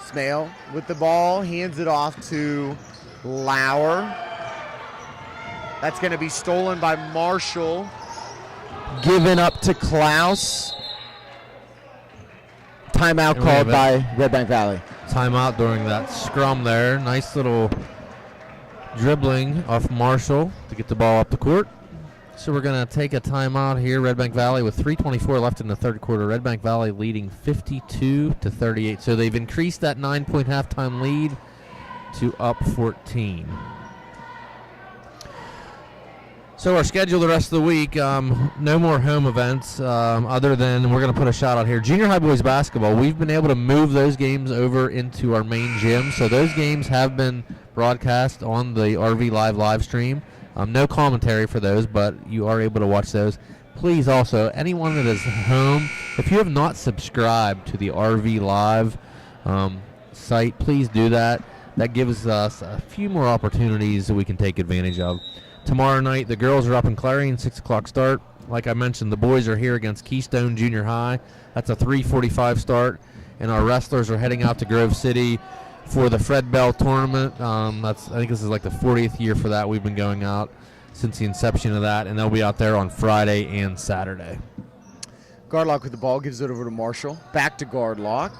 Smale with the ball, hands it off to Lauer. That's going to be stolen by Marshall. Given up to Klaus. Timeout called by Redbank Valley. Timeout during that scrum there. Nice little dribbling off Marshall to get the ball up the court. So we're going to take a timeout here. Redbank Valley with 3:24 left in the third quarter. Redbank Valley leading 52-38. So they've increased that 9-point halftime lead to up 14. So our schedule the rest of the week, no more home events other than we're going to put a shout out here. Junior high boys basketball, we've been able to move those games over into our main gym. So those games have been broadcast on the RV live stream. No commentary for those, but you are able to watch those. Please also, anyone that is home, if you have not subscribed to the RV Live site, please do that. That gives us a few more opportunities that we can take advantage of. Tomorrow night, the girls are up in Clarion, 6 o'clock start. Like I mentioned, the boys are here against Keystone Junior High. That's a 3:45 start. And our wrestlers are heading out to Grove City for the Fred Bell tournament. I think this is like the 40th year for that. We've been going out since the inception of that, and they'll be out there on Friday and Saturday. Gardlock with the ball, gives it over to Marshall. Back to Gardlock.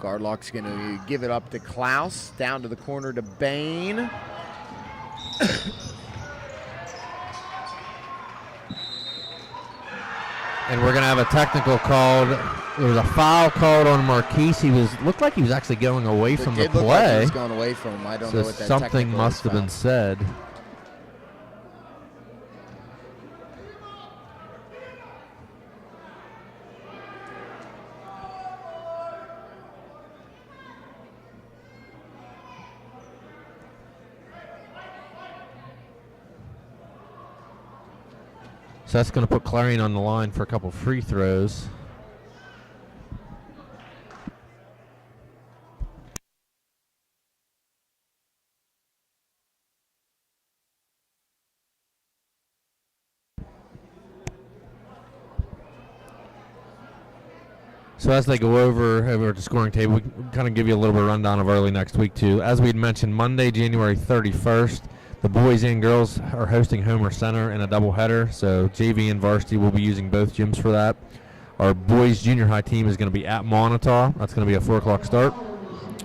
Gardlock's going to give it up to Klaus. Down to the corner to Bain. And we're going to have a technical called. There was a foul called on Marquise. Looked like he was actually going away from the play. Look like he was going away from him. I don't know what that something must have been said. So that's going to put Clarion on the line for a couple free throws. So as they go over at the scoring table, we can kind of give you a little bit of rundown of early next week too. As we had mentioned, Monday, January 31st, the boys and girls are hosting Homer Center in a doubleheader, so JV and varsity will be using both gyms for that. Our boys junior high team is going to be at Montauk. That's going to be a 4 o'clock start.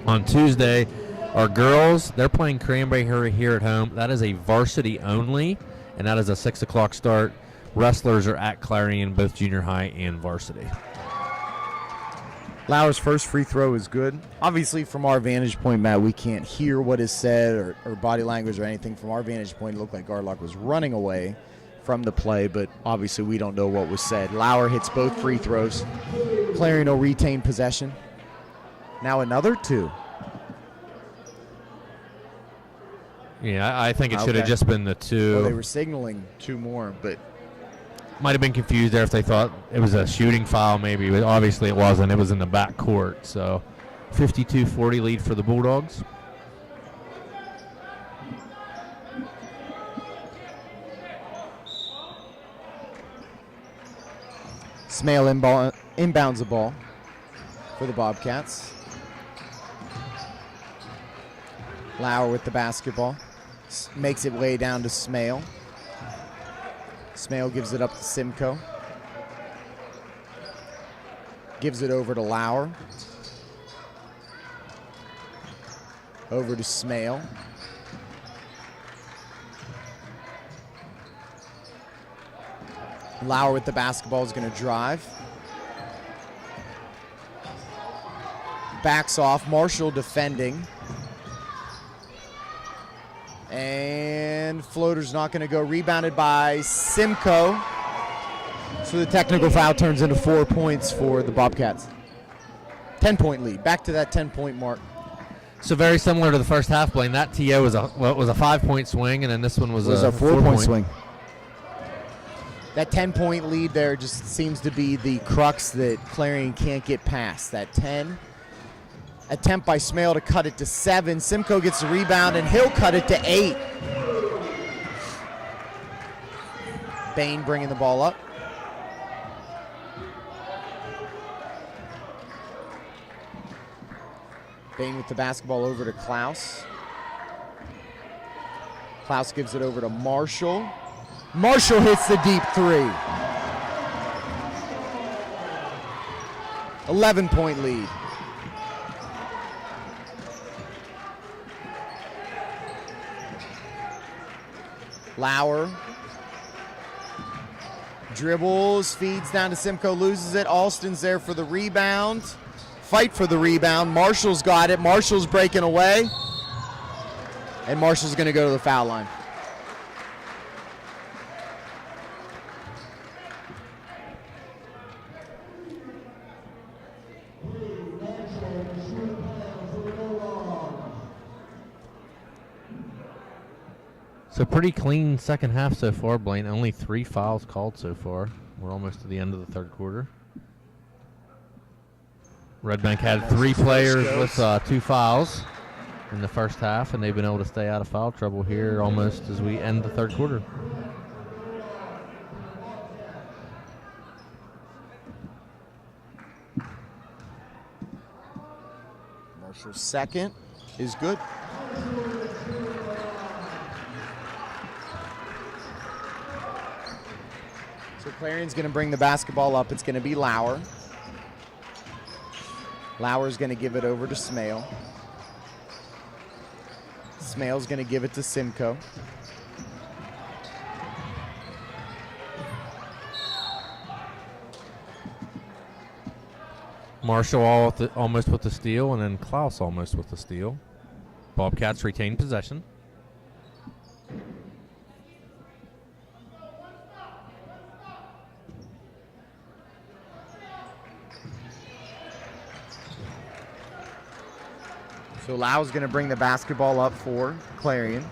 On Tuesday, our girls, they're playing Cranberry here at home. That is a varsity only, and that is a 6 o'clock start. Wrestlers are at Clarion, both junior high and varsity. Lauer's first free throw is good. Obviously, from our vantage point, Matt, we can't hear what is said or body language or anything. From our vantage point, it looked like Gardlock was running away from the play, but obviously we don't know what was said. Lauer hits both free throws. Clarion will retain possession. Now another 2. Yeah, I think it should have just been the 2. Well, they were signaling 2 more, but might have been confused there if they thought it was a shooting foul maybe, but obviously it wasn't. It was in the back court. So 52-40 lead for the Bulldogs. Smale inbounds the ball for the Bobcats. Lauer with the basketball. Makes it way down to Smale. Smale gives it up to Simcoe. Gives it over to Lauer. Over to Smale. Lauer with the basketball is going to drive. Backs off. Marshall defending. And floater's not going to go. Rebounded by Simcoe. So the technical foul turns into 4 points for the Bobcats. 10-point lead. Back to that 10-point mark. So very similar to the first half, Blaine. That TO was a 5-point swing, and then this one was a 4-point swing. That 10-point lead there just seems to be the crux that Clarion can't get past. That 10. Attempt by Smale to cut it to 7. Simcoe gets the rebound, and he'll cut it to 8. Bain bringing the ball up. Bain with the basketball over to Klaus. Klaus gives it over to Marshall. Marshall hits the deep 3. 11-point lead. Lauer dribbles, feeds down to Simcoe, loses it. Alston's there for the rebound. Fight for the rebound. Marshall's got it. Marshall's breaking away. And Marshall's going to go to the foul line. So pretty clean second half so far, Blaine. Only 3 fouls called so far. We're almost to the end of the third quarter. Redbank had 3 players with 2 fouls in the first half, and they've been able to stay out of foul trouble here almost as we end the third quarter. Marshall's second is good. So Clarion's going to bring the basketball up. It's going to be Lauer. Lauer's going to give it over to Smale. Smale's going to give it to Simcoe. Marshall almost with the steal, and then Klaus almost with the steal. Bobcats retain possession. So Lau's going to bring the basketball up for Clarion.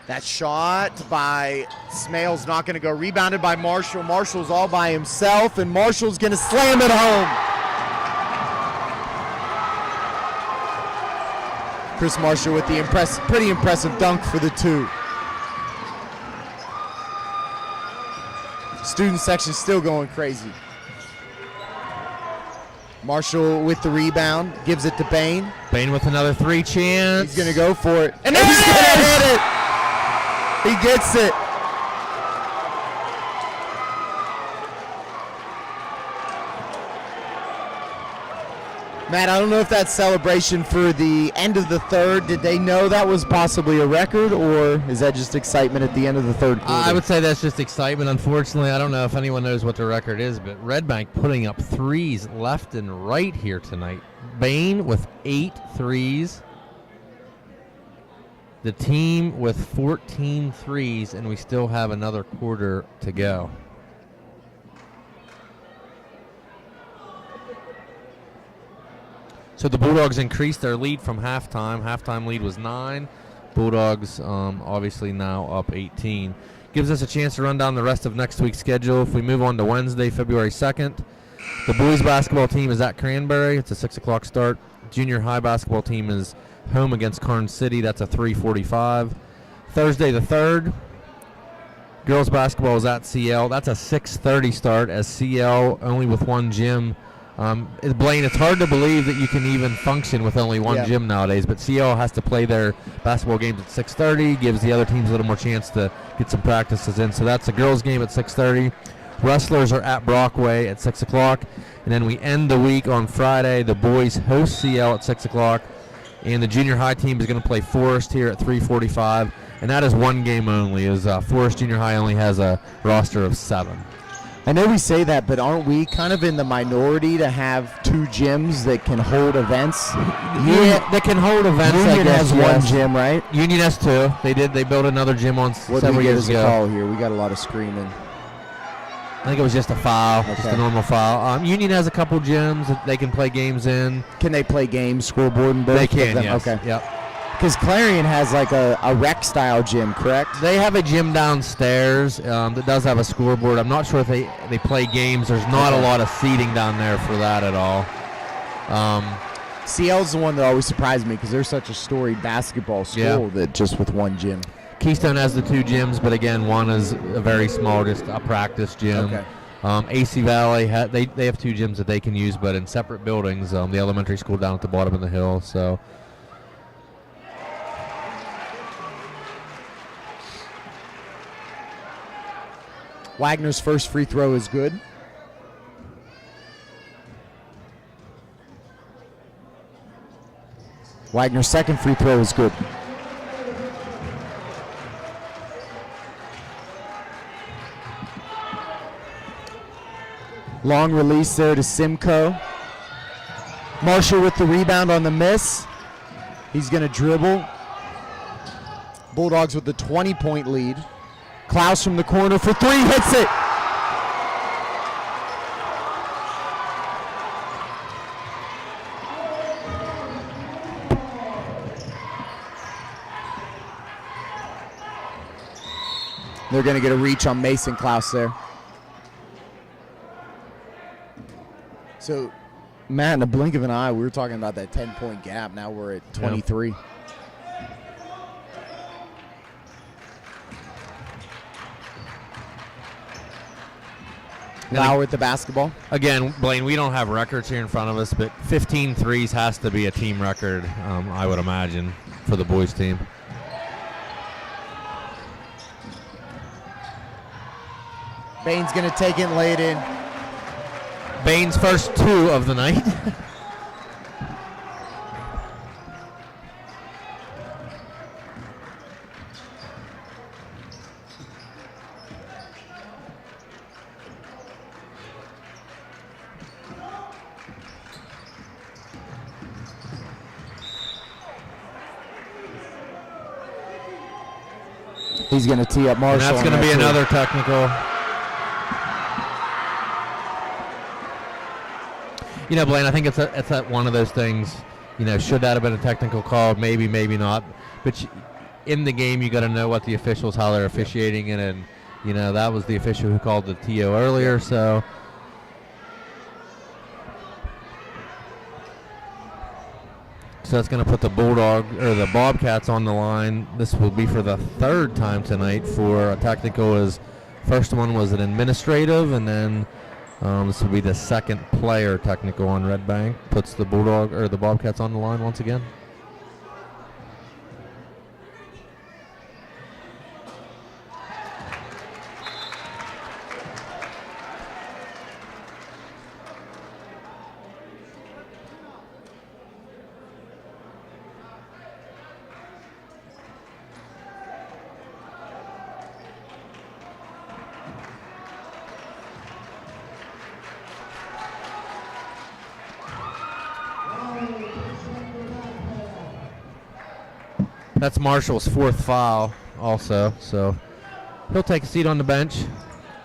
That shot by Smale's not going to go. Rebounded by Marshall. Marshall's all by himself, and Marshall's going to slam it home. Chris Marshall with the pretty impressive dunk for the 2. Student section still going crazy. Marshall with the rebound, gives it to Bain. Bain with another 3 chance. He's going to go for it. And he's going to hit it. He gets it. Matt, I don't know if that's celebration for the end of the third. Did they know that was possibly a record, or is that just excitement at the end of the third quarter? I would say that's just excitement. Unfortunately, I don't know if anyone knows what the record is, but Redbank putting up 3s left and right here tonight. Bain with 8 threes. The team with 14 threes, and we still have another quarter to go. So the Bulldogs increased their lead from halftime. Halftime lead was 9. Bulldogs obviously now up 18. Gives us a chance to run down the rest of next week's schedule. If we move on to Wednesday, February 2nd, the boys basketball team is at Cranberry. It's a 6 o'clock start. Junior high basketball team is home against Karnes City. That's a 3:45. Thursday the 3rd, girls basketball is at CL. That's a 6:30 start, as CL only with one gym. Blaine, it's hard to believe that you can even function with only one gym nowadays, but CL has to play their basketball games at 6:30, gives the other teams a little more chance to get some practices in. So that's a girls game at 6:30. Wrestlers are at Brockway at 6 o'clock. And then we end the week on Friday. The boys host CL at 6 o'clock. And the junior high team is going to play Forest here at 3:45, and that is one game only, as Forest Junior High only has a roster of 7. I know we say that, but aren't we kind of in the minority to have 2 gyms that can hold events? Yeah, they can hold events. Union I guess, has yes. 1 gym, right? Union has 2. They built another gym on What several did we get years as a ago. call here? We got a lot of screaming. I think it was just a foul, just Okay. a normal foul. Union has a couple gyms that they can play games in. Can they play games, scoreboard, and both They of can, them? yes. Okay. Yep. Because Clarion has like a rec-style gym, correct? They have a gym downstairs that does have a scoreboard. I'm not sure if they play games. There's not a lot of seating down there for that at all. CL's the one that always surprised me because they're such a storied basketball school that just with 1 gym. Keystone has the 2 gyms, but again, one is a very small, just a practice gym. Okay. AC Valley, they have 2 gyms that they can use, but in separate buildings. The elementary school down at the bottom of the hill. So. Wagner's first free throw is good. Wagner's second free throw is good. Long release there to Simcoe. Marshall with the rebound on the miss. He's going to dribble. Bulldogs with the 20-point lead. Klaus from the corner for 3, hits it. They're going to get a reach on Mason Klaus there. So, Matt, in a blink of an eye, we were talking about that 10-point gap. Now we're at 23. Yep. Now with the basketball. Again, Blaine, we don't have records here in front of us, but 15 threes has to be a team record, I would imagine, for the boys team. Bain's going to take it late in. Bain's first 2 of the night. He's going to tee up Marshall. And that's going to be another technical. You know, Blaine, I think it's one of those things, you know, should that have been a technical call? Maybe, maybe not. But in the game, you got to know what the officials, how they're officiating it. And, you know, that was the official who called the TO earlier. So that's going to put the the Bobcats on the line. This will be for the 3rd time tonight for a technical. As first one was an administrative, and then this will be the 2nd player technical on Redbank. Puts the Bobcats on the line once again. That's Marshall's 4th foul also, so he'll take a seat on the bench.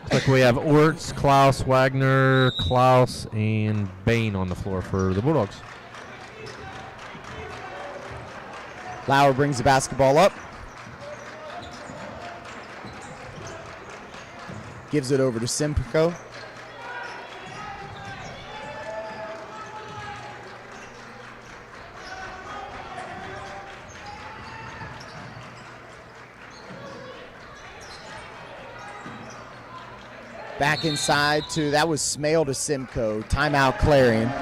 Looks like we have Orts, Klaus, Wagner, Klaus, and Bain on the floor for the Bulldogs. Lauer brings the basketball up. Gives it over to Simcoe. Back inside that was Smale to Simcoe. Timeout Clarion.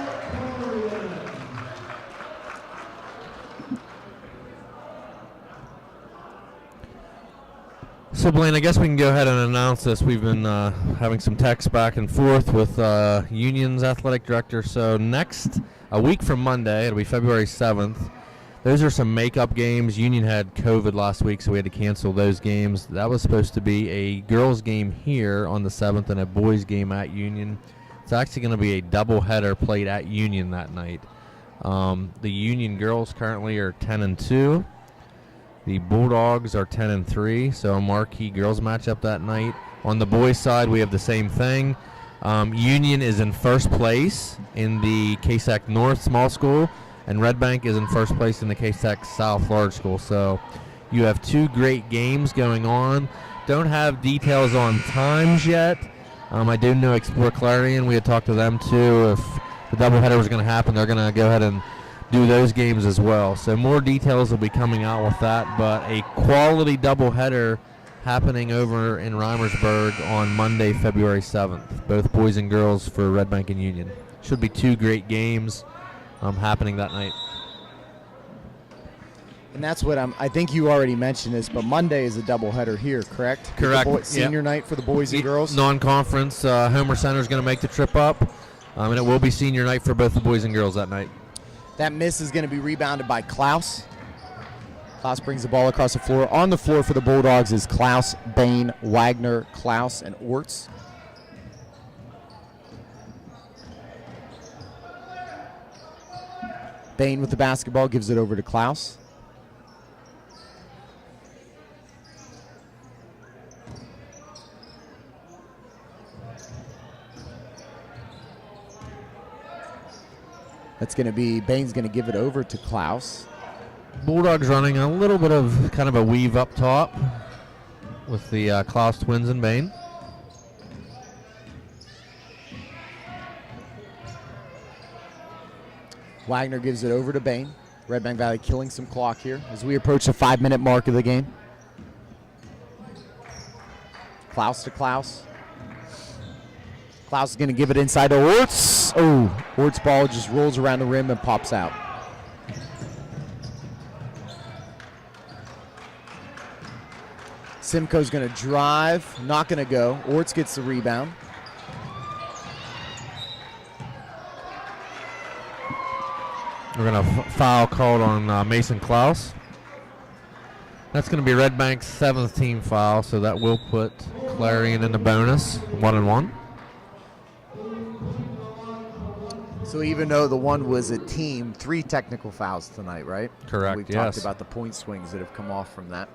So, Blaine, I guess we can go ahead and announce this. We've been having some texts back and forth with Union's athletic director. So a week from Monday, it'll be February 7th, Those are some makeup games. Union had COVID last week, so we had to cancel those games. That was supposed to be a girls' game here on the 7th and a boys' game at Union. It's actually going to be a doubleheader played at Union that night. The Union girls currently are 10-2. The Bulldogs are 10-3, so a marquee girls matchup that night. On the boys' side, we have the same thing. Union is in first place in the KSAC North Small School, and Redbank is in first place in the KSAC South Large School. So you have two great games going on. Don't have details on times yet. I do know Explore Clarion. We had talked to them too. If the doubleheader was going to happen, they're going to go ahead and do those games as well. So more details will be coming out with that. But a quality doubleheader happening over in Reimersburg on Monday, February 7th. Both boys and girls for Redbank and Union. Should be two great games happening that night. And that's what I think you already mentioned this, but Monday is a doubleheader here, correct? Correct. Senior night for the boys and girls? Non-conference. Homer Center is going to make the trip up, and it will be senior night for both the boys and girls that night. That miss is going to be rebounded by Klaus. Klaus brings the ball across the floor. On the floor for the Bulldogs is Klaus, Bain, Wagner, Klaus, and Orts. Bain with the basketball gives it over to Klaus. That's going to be, Bain's going to give it over to Klaus. Bulldogs running a little bit of kind of a weave up top with the Klaus twins and Bain. Wagner gives it over to Bain. Redbank Valley killing some clock here as we approach the 5-minute mark of the game. Klaus to Klaus. Klaus is going to give it inside to Orts. Oh, Orts' ball just rolls around the rim and pops out. Simcoe's going to drive, not going to go. Orts gets the rebound. We're going to foul called on Mason Klaus. That's going to be Redbank's 7th team foul, so that will put Clarion in the bonus, 1-1. So even though the one was a team, 3 technical fouls tonight, right? Correct, We've yes. talked about the point swings that have come off from that.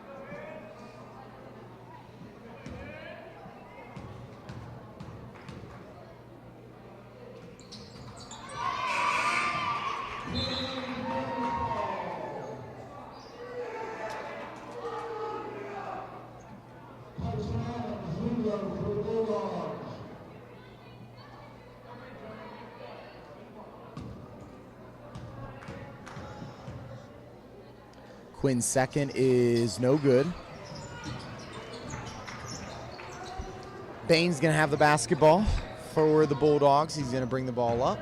Quinn's second is no good. Bain's going to have the basketball for the Bulldogs. He's going to bring the ball up.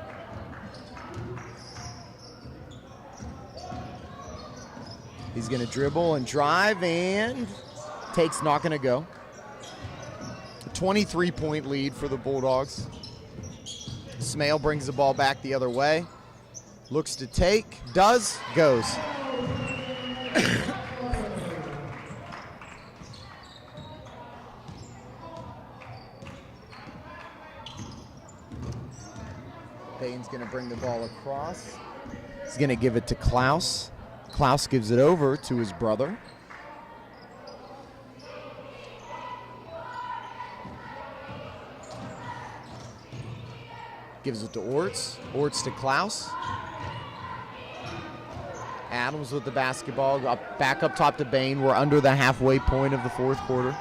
He's going to dribble and drive and takes, not going to go. A 23-point lead for the Bulldogs. Smale brings the ball back the other way. Looks to take, does, goes. Bain's going to bring the ball across. He's going to give it to Klaus. Klaus gives it over to his brother. Gives it to Orts. Orts to Klaus. Adams with the basketball. Back up top to Bain. We're under the halfway point of the fourth quarter.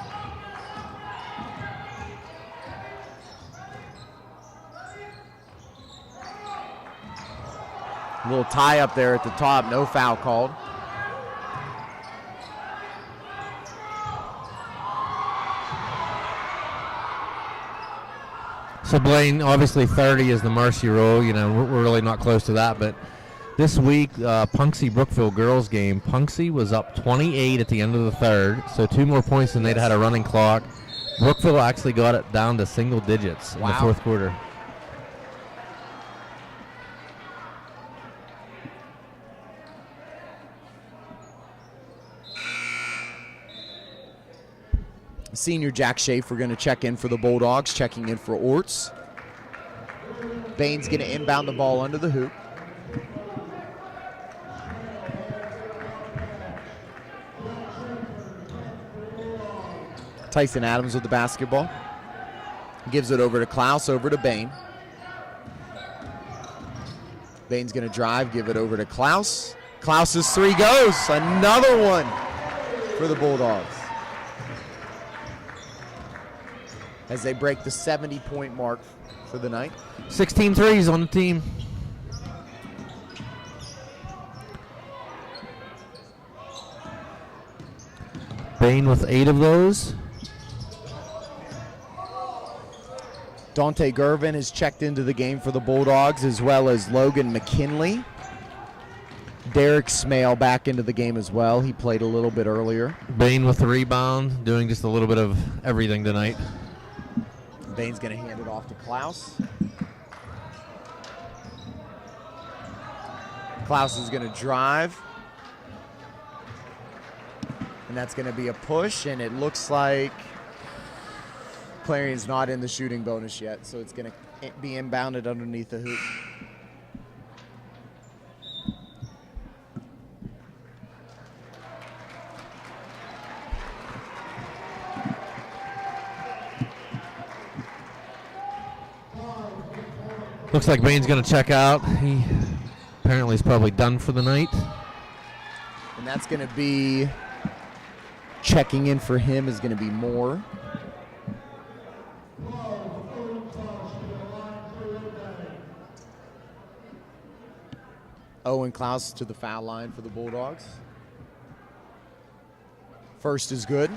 A little tie up there at the top. No foul called. So Blaine, obviously 30 is the mercy rule. You know, we're really not close to that. But this week, Punxsy Brookville girls game, Punxsy was up 28 at the end of the third. So 2 more points than they'd had a running clock. Brookville actually got it down to single digits in the fourth quarter. Senior Jack Schaefer going to check in for the Bulldogs, checking in for Orts. Bain's going to inbound the ball under the hoop. Tyson Adams with the basketball. Gives it over to Klaus, over to Bain. Bain's going to drive, give it over to Klaus. Klaus's three goes. Another one for the Bulldogs, as they break the 70-point mark for the night. 16 threes on the team. Bain with 8 of those. Dante Gervin has checked into the game for the Bulldogs, as well as Logan McKinley. Derek Smale back into the game as well. He played a little bit earlier. Bain with the rebound, doing just a little bit of everything tonight. Bain's going to hand it off to Klaus. Klaus is going to drive. And that's going to be a push, and it looks like Clarion's not in the shooting bonus yet, so it's going to be inbounded underneath the hoop. Looks like Bain's going to check out. He apparently is probably done for the night. And that's going to be, checking in for him is going to be Moore. Owen Klaus to the foul line for the Bulldogs. First is good.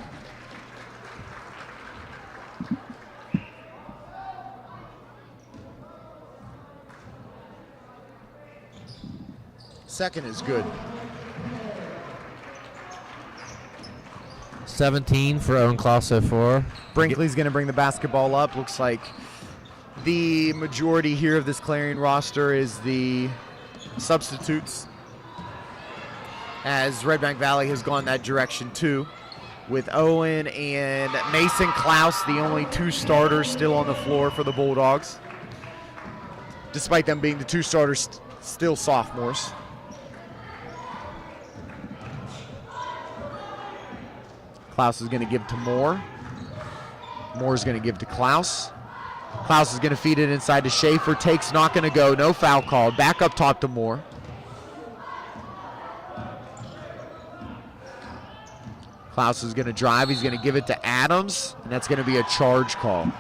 Second is good. 17 for Owen Klaus so far. Brinkley's going to bring the basketball up. Looks like the majority here of this Clarion roster is the substitutes, as Redbank Valley has gone that direction too, with Owen and Mason Klaus, the only 2 starters still on the floor for the Bulldogs, despite them being the 2 starters still sophomores. Klaus is going to give to Moore. Moore's going to give to Klaus. Klaus is going to feed it inside to Schaefer. Takes, not going to go. No foul called. Back up top to Moore. Klaus is going to drive. He's going to give it to Adams, and that's going to be a charge call.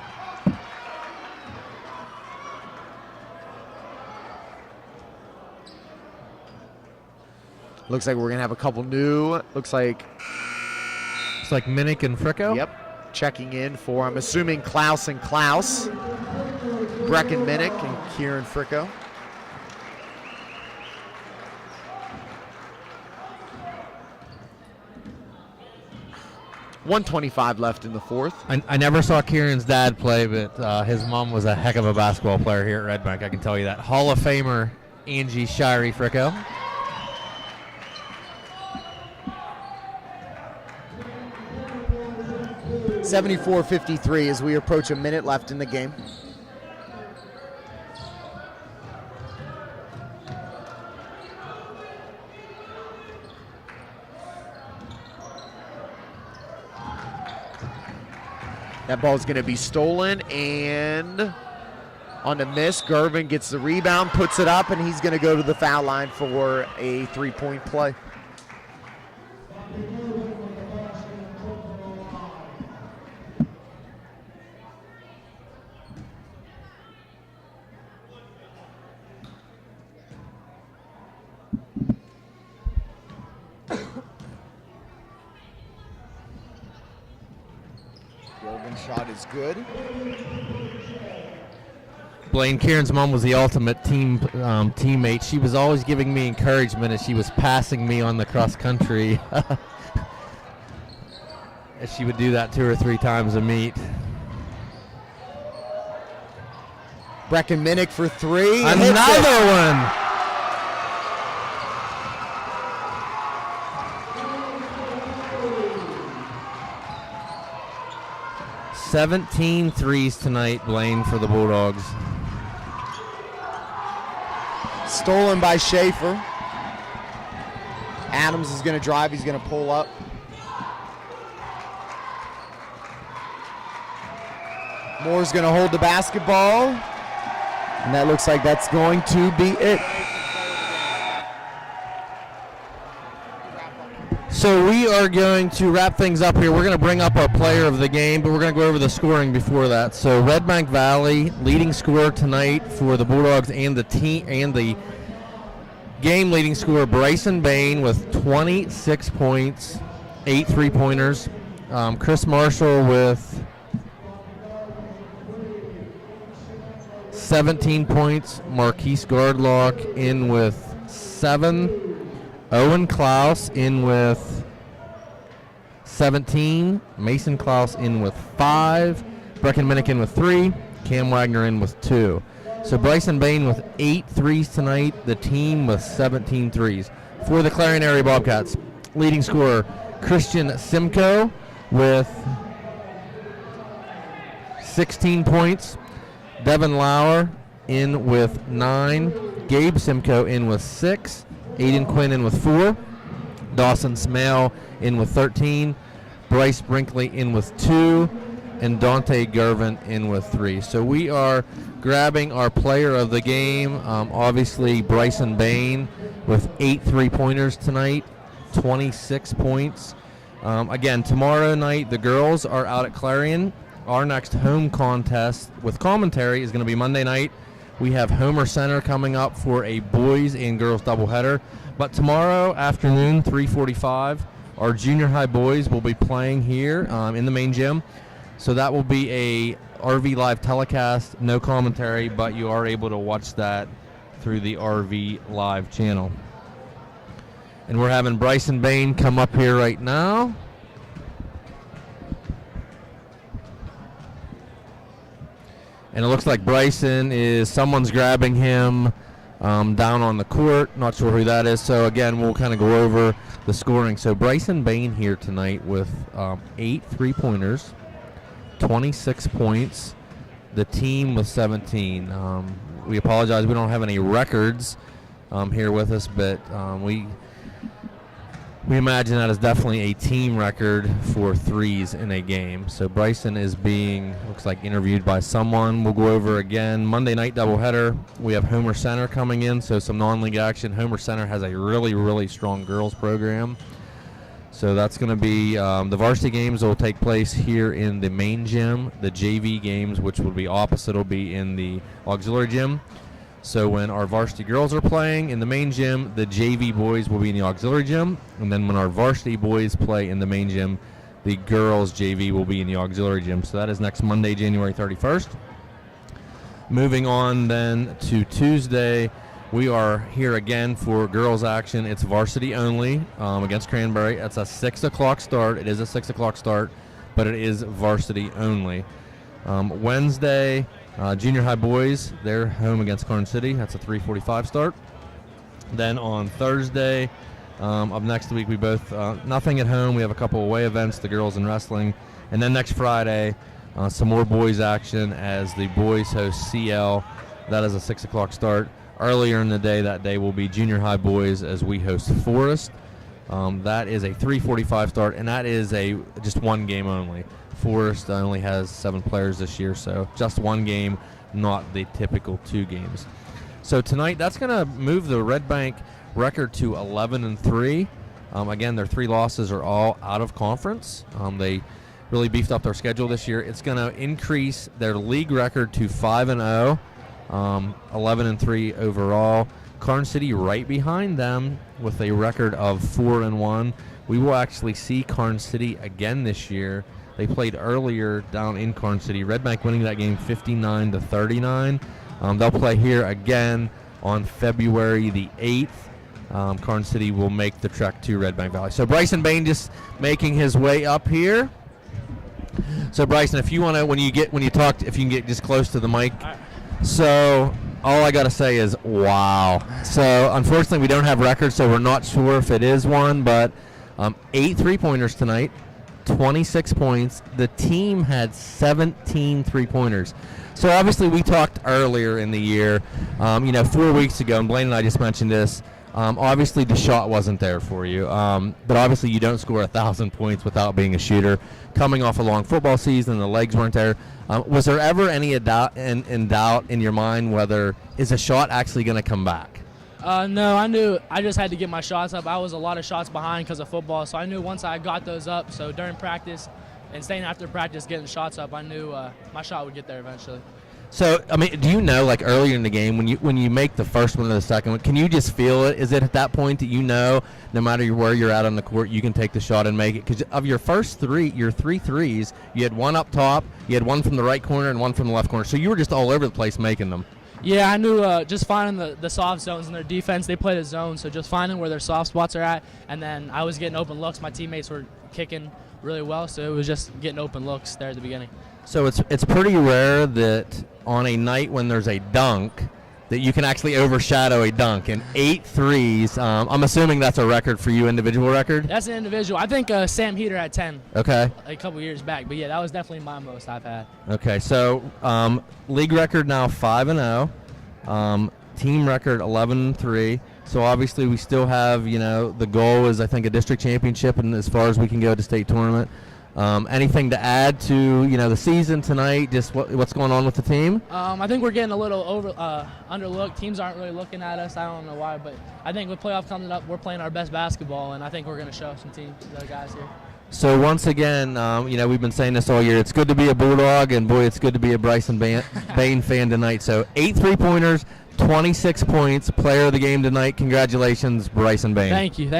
Looks like we're going to have a couple new. Looks like Minnick and Fricko. Yep. Checking in for, I'm assuming, Klaus and Klaus. Brecken Minnick and Kieran Fricko. .125 left in the fourth. I never saw Kieran's dad play, but his mom was a heck of a basketball player here at Redbank, I can tell you that. Hall of Famer Angie Shirey Fricko. .74-53 as we approach a minute left in the game. That ball is going to be stolen, and on the miss, Gervin gets the rebound, puts it up, and he's going to go to the foul line for a three-point play. Shot is good. Blaine, Kieran's mom was the ultimate teammate. She was always giving me encouragement as she was passing me on the cross country. As she would do that 2 or 3 times a meet. Brecken Minnick for 3. Another one. 17 threes tonight, Blaine, for the Bulldogs. Stolen by Schaefer. Adams is going to drive. He's going to pull up. Moore's going to hold the basketball. And that looks like that's going to be it. So we are going to wrap things up here. We're going to bring up our player of the game, but we're going to go over the scoring before that. So Redbank Valley, leading scorer tonight for the Bulldogs and the team and the game leading scorer Bryson Bain with 26 points, 8 3-pointers. Chris Marshall with 17 points. Marquise Gardlock in with 7. Owen Klaus in with 17. Mason Klaus in with 5. Brecken Minnick in with 3. Cam Wagner in with 2. So Bryson Bain with 8 threes tonight. The team with 17 threes. For the Clarion area Bobcats, leading scorer Christian Simcoe with 16 points. Devin Lauer in with 9. Gabe Simcoe in with 6. Aiden Quinn in with 4. Dawson Smale in with 13. Bryce Brinkley in with 2. And Dante Gervin in with 3. So we are grabbing our player of the game. Obviously, Bryson Bain with 8 3-pointers tonight, 26 points. Again, tomorrow night, the girls are out at Clarion. Our next home contest with commentary is going to be Monday night. We have Homer Center coming up for a boys and girls doubleheader. But tomorrow afternoon, 3:45, our junior high boys will be playing here in the main gym. So that will be a RV Live telecast, no commentary, but you are able to watch that through the RV Live channel. And we're having Bryson Bain come up here right now. And it looks like Bryson someone's grabbing him down on the court. Not sure who that is. So, again, we'll kind of go over the scoring. So, Bryson Bain here tonight with 8 3-pointers, 26 points. The team with 17. We apologize. We don't have any records here with us, but we imagine that is definitely a team record for threes in a game. So Bryson is being, looks like, interviewed by someone. We'll go over again. Monday night doubleheader. We have Homer Center coming in, so some non-league action. Homer Center has a really, really strong girls program. So that's going to be the varsity games will take place here in the main gym. The JV games, which will be opposite, will be in the auxiliary gym. So when our varsity girls are playing in the main gym, the JV boys will be in the auxiliary gym. And then when our varsity boys play in the main gym, the girls JV will be in the auxiliary gym. So that is next Monday, January 31st. Moving on then to Tuesday, we are here again for girls action. It's varsity only against Cranberry. It's a 6 o'clock start. It is a 6 o'clock start, but it is varsity only. Wednesday, junior high boys, they're home against Karn City. That's a 3:45 start. Then on Thursday of next week, we both, nothing at home. We have a couple away events, the girls in wrestling. And then next Friday, some more boys action as the boys host CL. That is a 6 o'clock start. Earlier in the day that day will be junior high boys as we host Forest. That is a 3:45 start, and that is just one game only. Forest only has 7 players this year, so just one game, not the typical 2 games. So tonight, that's going to move the Redbank record to 11-3. Again, their 3 losses are all out of conference. They really beefed up their schedule this year. It's going to increase their league record to 5-0, 11-3 overall. Karn City right behind them with a record of 4-1. We will actually see Karn City again this year. They played earlier down in Karn City. Redbank winning that game 59-39. They'll play here again on February the 8th. Karn City will make the trek to Redbank Valley. So Bryson Bain just making his way up here. So Bryson, if you want to, when you talk, if you can get just close to the mic. So all I got to say is wow. So unfortunately we don't have records, so we're not sure if it is one, but 8 3-pointers tonight. 26 points. The team had 17 three-pointers. So obviously we talked earlier in the year, 4 weeks ago, and Blaine and I just mentioned this. Obviously the shot wasn't there for you, but obviously you don't score 1,000 points without being a shooter. Coming off a long football season, the legs weren't there. Was there ever any doubt in your mind whether is a shot actually going to come back? No, I knew I just had to get my shots up. I was a lot of shots behind because of football, so I knew once I got those up, so during practice and staying after practice getting shots up, I knew my shot would get there eventually. So, I mean, do you know, like earlier in the game, when you make the first one or the second one, can you just feel it? Is it at that point that you know, no matter where you're at on the court, you can take the shot and make it? Because of your your three threes, you had one up top, you had one from the right corner, and one from the left corner. So you were just all over the place making them. Yeah, I knew just finding the soft zones in their defense. They played a zone, so just finding where their soft spots are at, and then I was getting open looks. My teammates were kicking really well, so it was just getting open looks there at the beginning. So it's pretty rare that on a night when there's a dunk that you can actually overshadow a dunk. And 8 threes, I'm assuming that's a record for you, individual record? That's an individual. I think Sam Heater had 10 okay. a couple years back. But, yeah, that was definitely my most I've had. Okay, so league record now 5-0. Team record 11-3. So, obviously, we still have, the goal is, I think, a district championship, and as far as we can go to state tournament. Anything to add to the season tonight? Just what's going on with the team? I think we're getting a little underlooked. Teams aren't really looking at us. I don't know why, but I think with playoff coming up, we're playing our best basketball, and I think we're going to show some teams, the guys here. So once again, we've been saying this all year. It's good to be a Bulldog, and boy, it's good to be a Bryson Bain fan tonight. So 8 3-pointers, 26 points, player of the game tonight. Congratulations, Bryson Bain. Thank you.